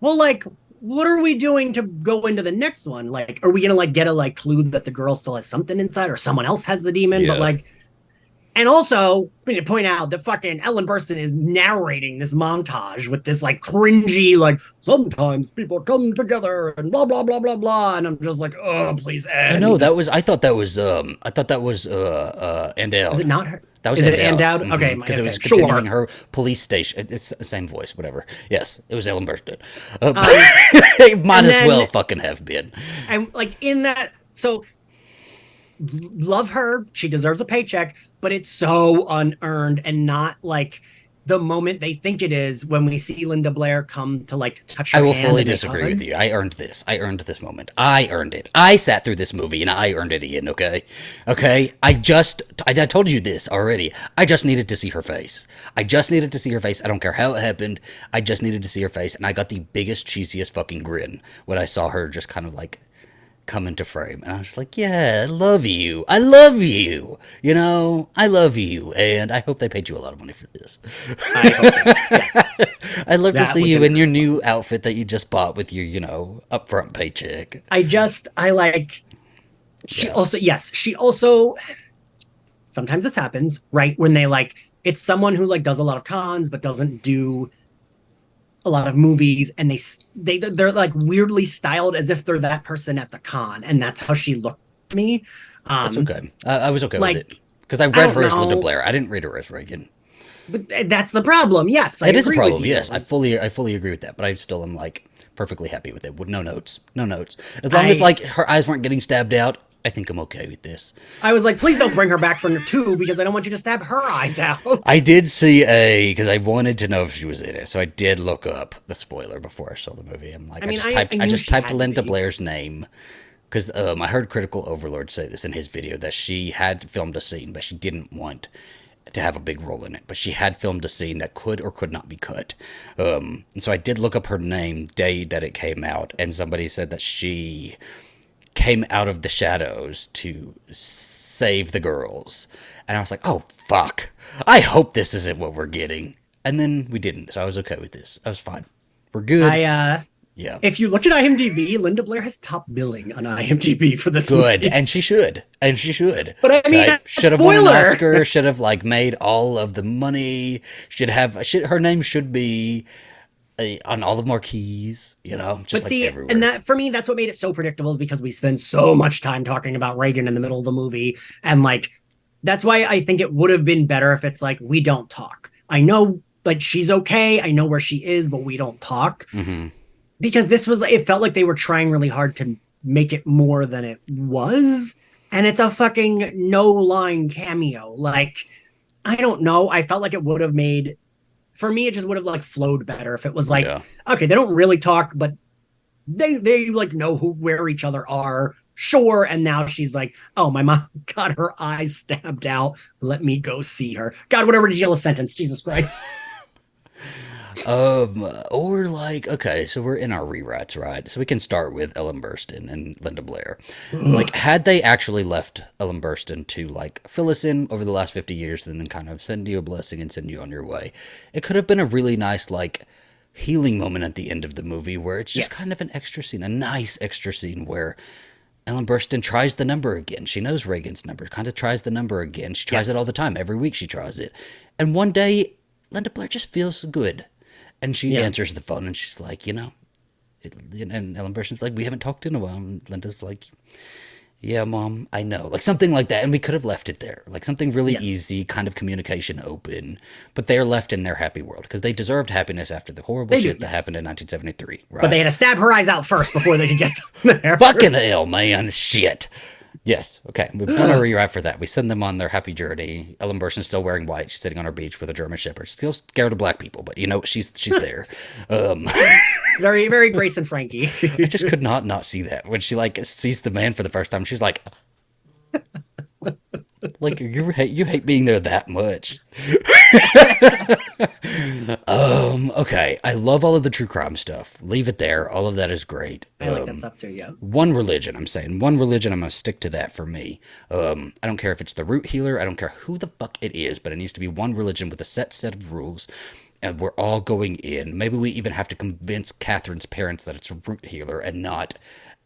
well, like, what are we doing to go into the next one? Like, are we gonna like get a like clue that the girl still has something inside, or someone else has the demon? But like, and also, I mean, to point out that fucking Ellen Burstyn is narrating this montage with this like cringy, like sometimes people come together and blah blah blah blah blah, and I'm just like, oh, please end. I know I thought that was Andale. Is it not her? That was Andale. Mm-hmm. Okay, because it was continuing her police station. It's the same voice, whatever. Yes, it was Ellen Burstyn. It might as well fucking have been. And like in that, so love her. She deserves a paycheck, but it's so unearned and not like the moment they think it is when we see Linda Blair come to like touch her hand. I will fully disagree with you. I earned this. I earned this moment. I earned it. I sat through this movie and I earned it, Ian, okay? Okay? I told you this already. I just needed to see her face. I just needed to see her face. I don't care how it happened. I just needed to see her face, and I got the biggest, cheesiest fucking grin when I saw her just kind of like come into frame, and I was like, yeah, I love you, I love you, and I hope they paid you a lot of money for this. I hope yes. I'd love to see you in your new outfit that you just bought with your upfront paycheck. She also sometimes this happens, right? When they like, it's someone who like does a lot of cons but doesn't do a lot of movies, and they're like weirdly styled as if they're that person at the con, and that's how she looked to me. That's Um, okay. I was okay with it like because I I read don't her as Linda know, Blair. I didn't read her as Reagan. but that's the problem. Yes, I It is a agree with problem. you. Yes, I fully agree with that. But I still am like perfectly happy with it. With no notes, no notes. As long as I like her eyes weren't getting stabbed out, I think I'm okay with this. I was like, please don't bring her back for two because I don't want you to stab her eyes out. I did see because I wanted to know if she was in it, so I did look up the spoiler before I saw the movie. I'm like, I I mean, just I typed, I knew just she typed had to Linda be. Blair's name because I heard Critical Overlord say this in his video that she had filmed a scene, but she didn't want to have a big role in it. But she had filmed a scene that could or could not be cut. And so I did look up her name day that it came out, and somebody said that she came out of the shadows to save the girls. And I was like, oh, fuck. I hope this isn't what we're getting. And then we didn't, so I was okay with this. I was fine. We're good. I Yeah. If you look at IMDb, Linda Blair has top billing on IMDb for this Good. movie. And she should. And she should. But I mean, Okay. Should have won an spoiler. Oscar. Should have like made all of the money. Her name should be on all the marquees, just But like see, and everywhere. that for me, that's what made it so predictable is because we spend so much time talking about Reagan in the middle of the movie. And like, that's why I think it would have been better if it's like, we don't talk. I know like she's okay. I know where she is, but we don't talk. Mm-hmm. Because this was, it felt like they were trying really hard to make it more than it was. And it's a fucking no line cameo. Like, I don't know. I felt like it would have made, for me, it just would have like flowed better if it was like, Yeah. okay, they don't really talk, but they like know where each other are. Sure. And now she's like, oh, my mom got her eyes stabbed out. Let me go see her. God, whatever ridiculous sentence. Jesus Christ. Or like, okay, so we're in our rewrites, right? So we can start with Ellen Burstyn and Linda Blair. Like, had they actually left Ellen Burstyn to like fill us in over the last 50 years and then kind of send you a blessing and send you on your way, it could have been a really nice, like, healing moment at the end of the movie where it's just Yes. kind of an extra scene, a nice extra scene where Ellen Burstyn tries the number again. She knows Reagan's number, kind of tries the number again. She tries Yes. it all the time. Every week she tries it. And one day, Linda Blair just feels good. And she Yeah. answers the phone and she's like, and Ellen Burstyn's like, we haven't talked in a while. And Linda's like, yeah, Mom, I know. Like something like that. And we could have left it there. Like something really Yes. easy, kind of communication open. But they're left in their happy world because they deserved happiness after the horrible They do, shit that yes. happened in 1973. Right? But they had to stab her eyes out first before they could get there. Fucking hell, man. Shit. Yes. Okay. We've done a rewrite for that. We send them on their happy journey. Ellen Burstyn's still wearing white. She's sitting on her beach with a German Shepherd. Still scared of black people, but she's there. Very, very Grace and Frankie. I just could not see that when she like sees the man for the first time. She's like, you hate being there that much. Okay. I love all of the true crime stuff. Leave it there. All of that is great. I like that stuff too, yeah. One religion, I'm saying. One religion, I'm going to stick to that for me. I don't care if it's the root healer. I don't care who the fuck it is, but it needs to be one religion with a set of rules. And we're all going in. Maybe we even have to convince Catherine's parents that it's a root healer and not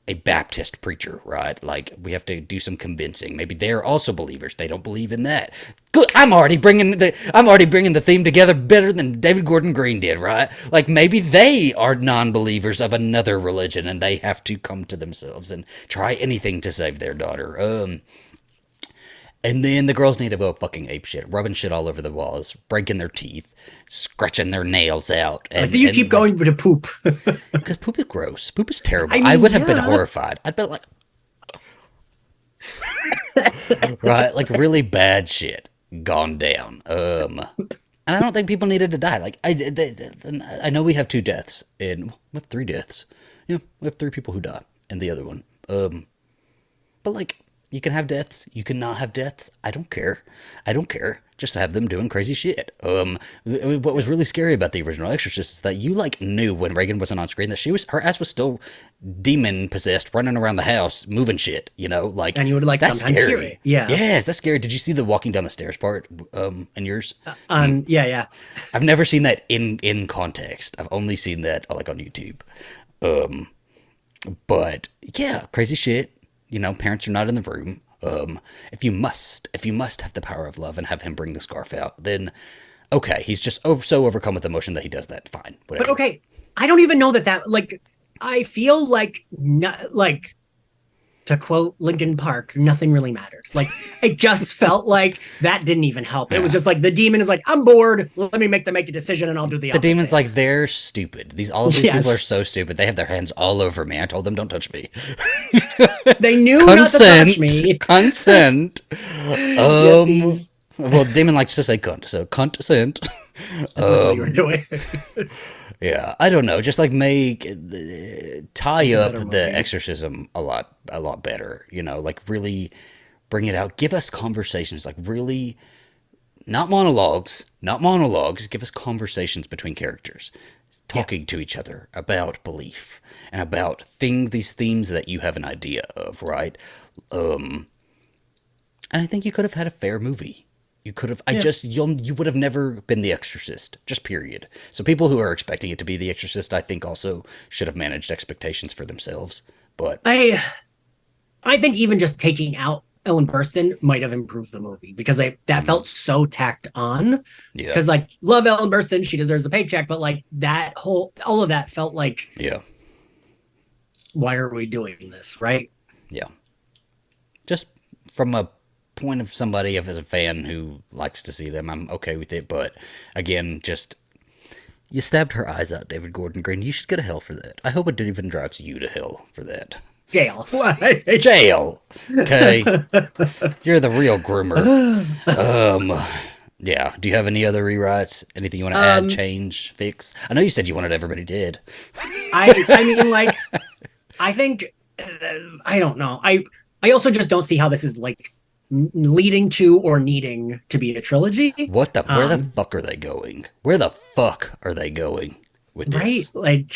a Baptist preacher, right? Like, we have to do some convincing. Maybe they're also believers. They don't believe in that. Good. I'm already bringing the theme together better than David Gordon Green did, right? Like, maybe they are non-believers of another religion and they have to come to themselves and try anything to save their daughter. And then the girls need to go fucking ape shit, rubbing shit all over the walls, breaking their teeth, scratching their nails out. I think you keep going to poop. Because poop is gross. Poop is terrible. I mean, I would have been yeah. horrified. I'd be like, right, like really bad shit gone down. And I don't think people needed to die. Like I know we have 2 deaths, and we have 3 deaths. Yeah, we have 3 people who die, and the other one. But like, you can have deaths. You can not have deaths. I don't care. I don't care. Just have them doing crazy shit. What was really scary about the original Exorcist is that you like knew when Reagan wasn't on screen that her ass was still demon possessed, running around the house, moving shit. Like, And you would like that's sometimes scary. hear it. Yeah. Yes, that's scary. Did you see the walking down the stairs part? In yours? Yeah. I've never seen that in context. I've only seen that like on YouTube. But yeah, crazy shit. Parents are not in the room. If you must have the power of love and have him bring the scarf out, then okay, he's just so overcome with emotion that he does that. Fine, But whatever. okay, I don't even know that like I feel like not like to quote Linkin Park, nothing really mattered. Like it just felt like that didn't even help. It was Yeah. just like the demon is like, I'm bored. Let me make a decision and I'll do the The demon's opposite. like, they're stupid. All of these people are Yes. so stupid. They have their hands all over me. I told them don't touch me. They knew not to touch Consent, me. consent. Yet Um, these well, Damon likes to say cunt, so consent. that's what you were doing. Yeah, I don't know. Just like tie Make a up better the movie. exorcism a lot better. You know, like really bring it out. Give us conversations. Like really, not monologues. Give us conversations between characters, Yeah. talking to each other about belief and about these themes that you have an idea of, right? And I think you could have had a fair movie. You could have. Yeah. You would have never been The Exorcist. Just period. So people who are expecting it to be The Exorcist, I think, also should have managed expectations for themselves. But I I think even just taking out Ellen Burstyn might have improved the movie because that felt so tacked on. yeah, Because like love Ellen Burstyn, she deserves a paycheck, but like that whole all of that felt like yeah, why are we doing this, right? yeah. Just from a point of somebody as a fan who likes to see them, I'm okay with it. But again, just you stabbed her eyes out, David Gordon Green. You should go to hell for that. I hope it even drags you to hell for that. Jail. Jail. Okay, you're the real groomer. Um, yeah. Do you have any other rewrites? Anything you want to add, um, change, fix? I know you said you wanted everybody dead. I mean like I think I don't know. I also just don't see how this is like leading to or needing to be a trilogy. What the? Where the Um, fuck are they going? Where the fuck are they going with right? this? Like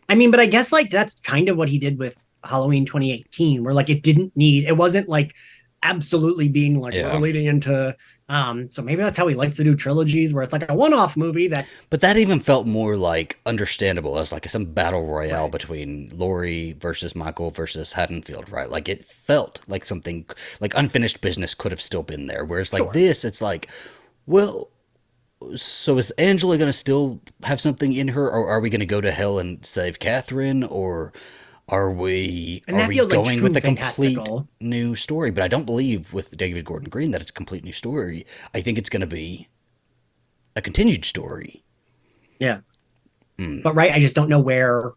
I mean, but I guess like that's kind of what he did with Halloween 2018, where like it wasn't like absolutely being like we're Yeah. leading into so maybe that's how he likes to do trilogies where it's like a one-off movie that But that even felt more like understandable as like some battle royale right, between Laurie versus Michael versus Haddonfield, right? Like it felt like something like unfinished business could have still been there. Whereas like sure. this, it's like, well, so is Angela going to still have something in her, or are we going to go to hell and save Catherine, or And are that we feels like going too with a complete fantastical. new story? But I don't believe with David Gordon Green that it's a complete new story. I think it's going to be a continued story. Yeah. But right, I just don't know where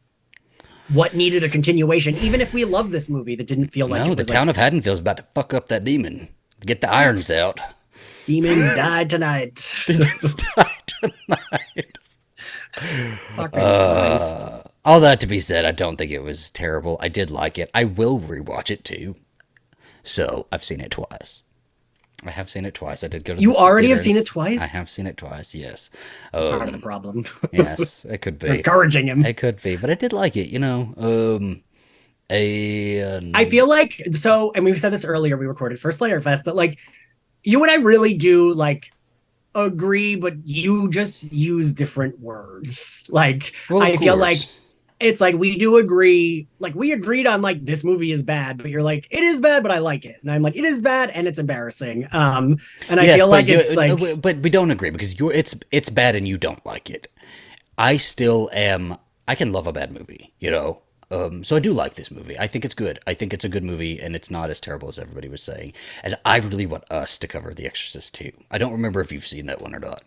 what needed a continuation, even if we love this movie that didn't feel like No, it the was like town of Haddonfield's about to fuck up that demon. Get the irons out. demons died tonight. Demons die tonight. Fucking Christ. All that to be said, I don't think it was terrible. I did like it. I will rewatch it too. So I've seen it twice. I have seen it twice. I did go to You the already theater have and seen it I twice? have seen it twice. Yes. Part of the problem. Yes, it could You're be. encouraging him. It could be, but I did like it. I feel like so, and we said this earlier. We recorded for Slayer Fest that like you and I really do like agree, but you just use different words. Like well, of I feel like course. it's like we do agree. Like we agreed on like this movie is bad, but you're like it is bad, but I like it, and I'm like it is bad and it's embarrassing. And I Yes, feel but like it's like but we don't agree because it's bad and you don't like it. I still am. I can love a bad movie, you know. So I do like this movie. I think it's good. I think it's a good movie, and it's not as terrible as everybody was saying. And I really want us to cover The Exorcist too. I don't remember if you've seen that one or not.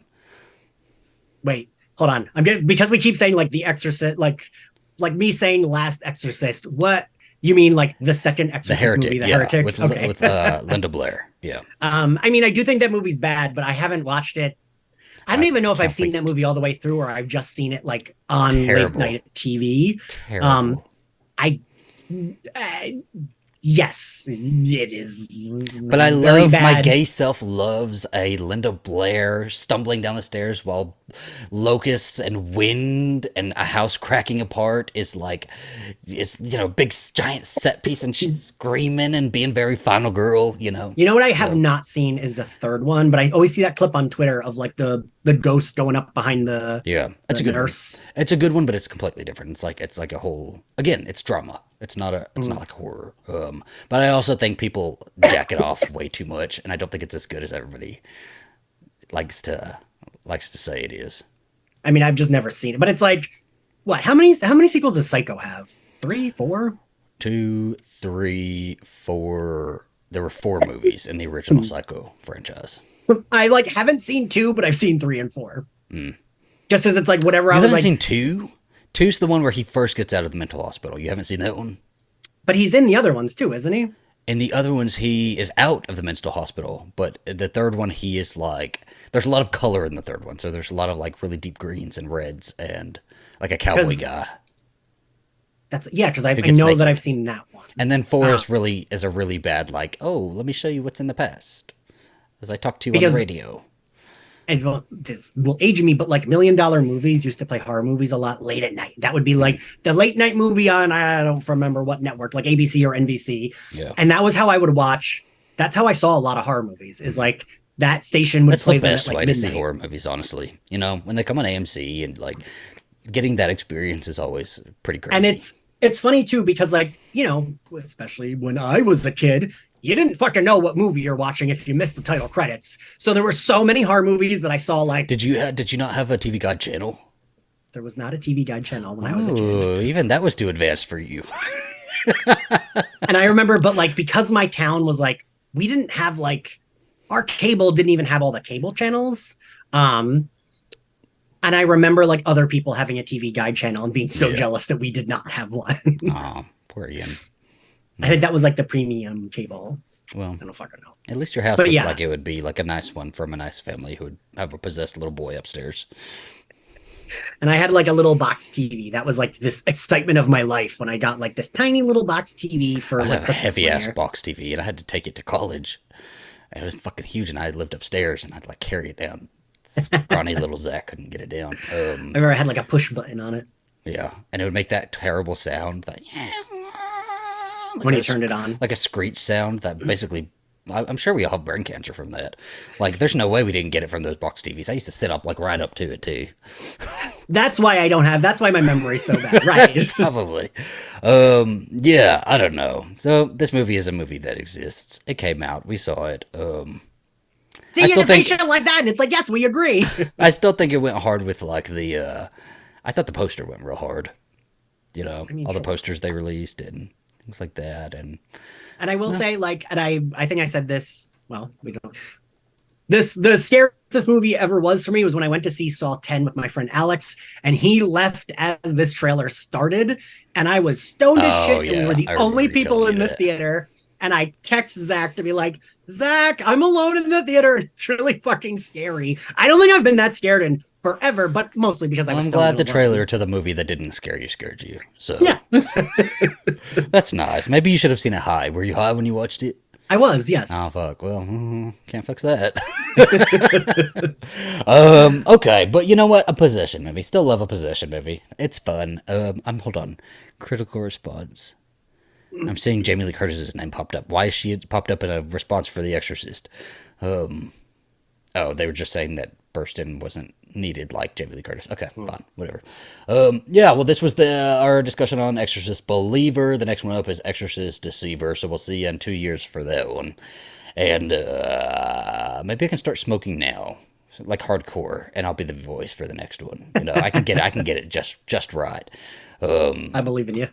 wait, hold on. I'm getting because we keep saying like the Exorcist, like me saying Last Exorcist. What you mean, like the second The Exorcist movie, Heretic, The yeah, Heretic? Okay. with Linda Blair, yeah. I mean, I do think that movie's bad, but I haven't watched it. I don't I even know if I've can't seen that wait. movie all the way through, or I've just seen it like It's on late terrible, night TV. Um, terrible. I, uh, yes, it is But I very love my bad. gay self loves a Linda Blair stumbling down the stairs while locusts and wind and a house cracking apart is big giant set piece and she's screaming and being very final girl, you know. You know what I have So not seen is the third one, but I always see that clip on Twitter of like the ghost going up behind yeah, it's the a good one. nurse. It's a good one, but it's completely different. It's like a whole again, it's drama. It's not like horror. But I also think people jack it off way too much, and I don't think it's as good as everybody likes to likes to say it is. I mean, I've just never seen it, but it's like, what? How many sequels does Psycho have? Three, four? Two, three, four. There were four movies in the original Psycho franchise. I like haven't seen two, but I've seen three and four. Just as it's like whatever You I was haven't like, seen two? Two's the one where he first gets out of the mental hospital. You haven't seen that one? but he's in the other ones too, isn't he? In the other ones, he is out of the mental hospital, but the third one, he is like, there's a lot of color in the third one, so there's a lot of like really deep greens and reds and like a cowboy guy. That's yeah, because I Who gets know that naked. I've seen that one. And then four is a really bad like, oh, let me show you what's in the past as I talk to you on the Because radio. and well, this will age me, but like $1 million movies used to play horror movies a lot late at night. That would be like the late night movie on I don't remember what network, like ABC or NBC. Yeah, And that was how I would watch. That's how I saw a lot of horror movies. Is like that station would that's play the them at best like way to see midnight. horror movies. Honestly, you know, when they come on AMC and like getting that experience is always pretty And crazy. it's funny too because like especially when I was a kid. You didn't fucking know what movie you're watching if you missed the title credits. So there were so many horror movies that I saw like Did you not have a TV Guide channel? there was not a TV Guide channel when I was a kid. Oh, even that was too advanced for you. And I remember, but like because my town was like, we didn't have like our cable didn't even have all the cable channels. And I remember like other people having a TV Guide channel and being so Yeah. jealous that we did not have one. Oh, poor Ian. I think that was like the premium cable. Well, I don't fucking know. at least your house But looks yeah. like it would be like a nice one from a nice family who would have a possessed little boy upstairs. And I had like a little box TV. That was like this excitement of my life when I got like this tiny little box TV for I like had a Christmas heavy one ass year. box TV, and I had to take it to college. And it was fucking huge, and I lived upstairs, and I'd like carry it down. Scrawny little Zach couldn't get it down. I remember I had like a push button on it Yeah, and it would make that terrible sound that when you turned it on. like a screech sound that basically. I'm sure we all have brain cancer from that. Like, there's no way we didn't get it from those box TVs. I used to sit up like right up to it too. That's why I don't have. That's why my memory's so bad. Right. Probably. Yeah, I don't know. So this movie is a movie that exists. It came out. We saw it. See, I you still just say think shit like that, and it's like, yes, we agree. I still think it went hard with like the. I thought the poster went real hard. You know, I mean, all the sure. posters they released and things like that, and And I will say, like, and I think I said this. Well, we don't. The scariest this movie ever was for me was when I went to see Saw 10 with my friend Alex, and he left as this trailer started, and I was stoned as Oh, shit, and we yeah, were the I remember only you people telling in me the that. theater. And I text Zach to be like, Zach, I'm alone in the theater, and it's really fucking scary. I don't think I've been that scared in forever, but mostly because I well, was I'm stoned glad and the alone. trailer to the movie that didn't scare you scared you. So Yeah, that's nice. Maybe you should have seen it high. Were you high when you watched it? I was. Yes. Oh fuck. Well, can't fix that. Okay, but you know what? A possession movie. Still love a possession movie. It's fun. I'm hold on. Critical response. I'm seeing Jamie Lee Curtis's name popped up. Why is she popped up in a response for The Exorcist? Oh, they were just saying that Burstyn wasn't needed like Jamie Lee Curtis. Okay, fine, whatever. Yeah, well, this was our discussion on Exorcist Believer. The next one up is Exorcist Deceiver. So we'll see you in 2 years for that one. And maybe I can start smoking now, like hardcore, and I'll be the voice for the next one. You know, I can get it just right. I believe in you.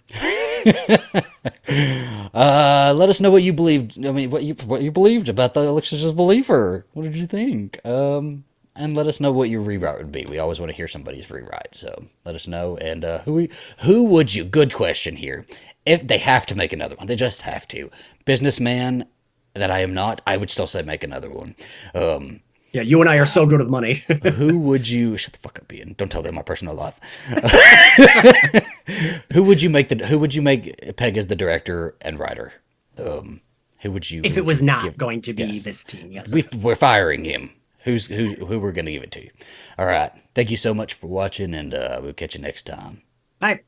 Let us know what you believed. I mean, what you believed about the Exorcist Believer. What did you think? And let us know what your rewrite would be. We always want to hear somebody's rewrite, so let us know. And who would you? Good question here. If they have to make another one, they just have to. Businessman that I am not, I would still say make another one. Yeah, you and I are so good with money. Who would you? Shut the fuck up, Ian. Don't tell them my personal life. Who would you make Peg as the director and writer? Who would you? If who it would was you not give- going to be Yes. this team, yes. We're firing him. Who we're gonna give it to? All right. Thank you so much for watching, and we'll catch you next time. Bye.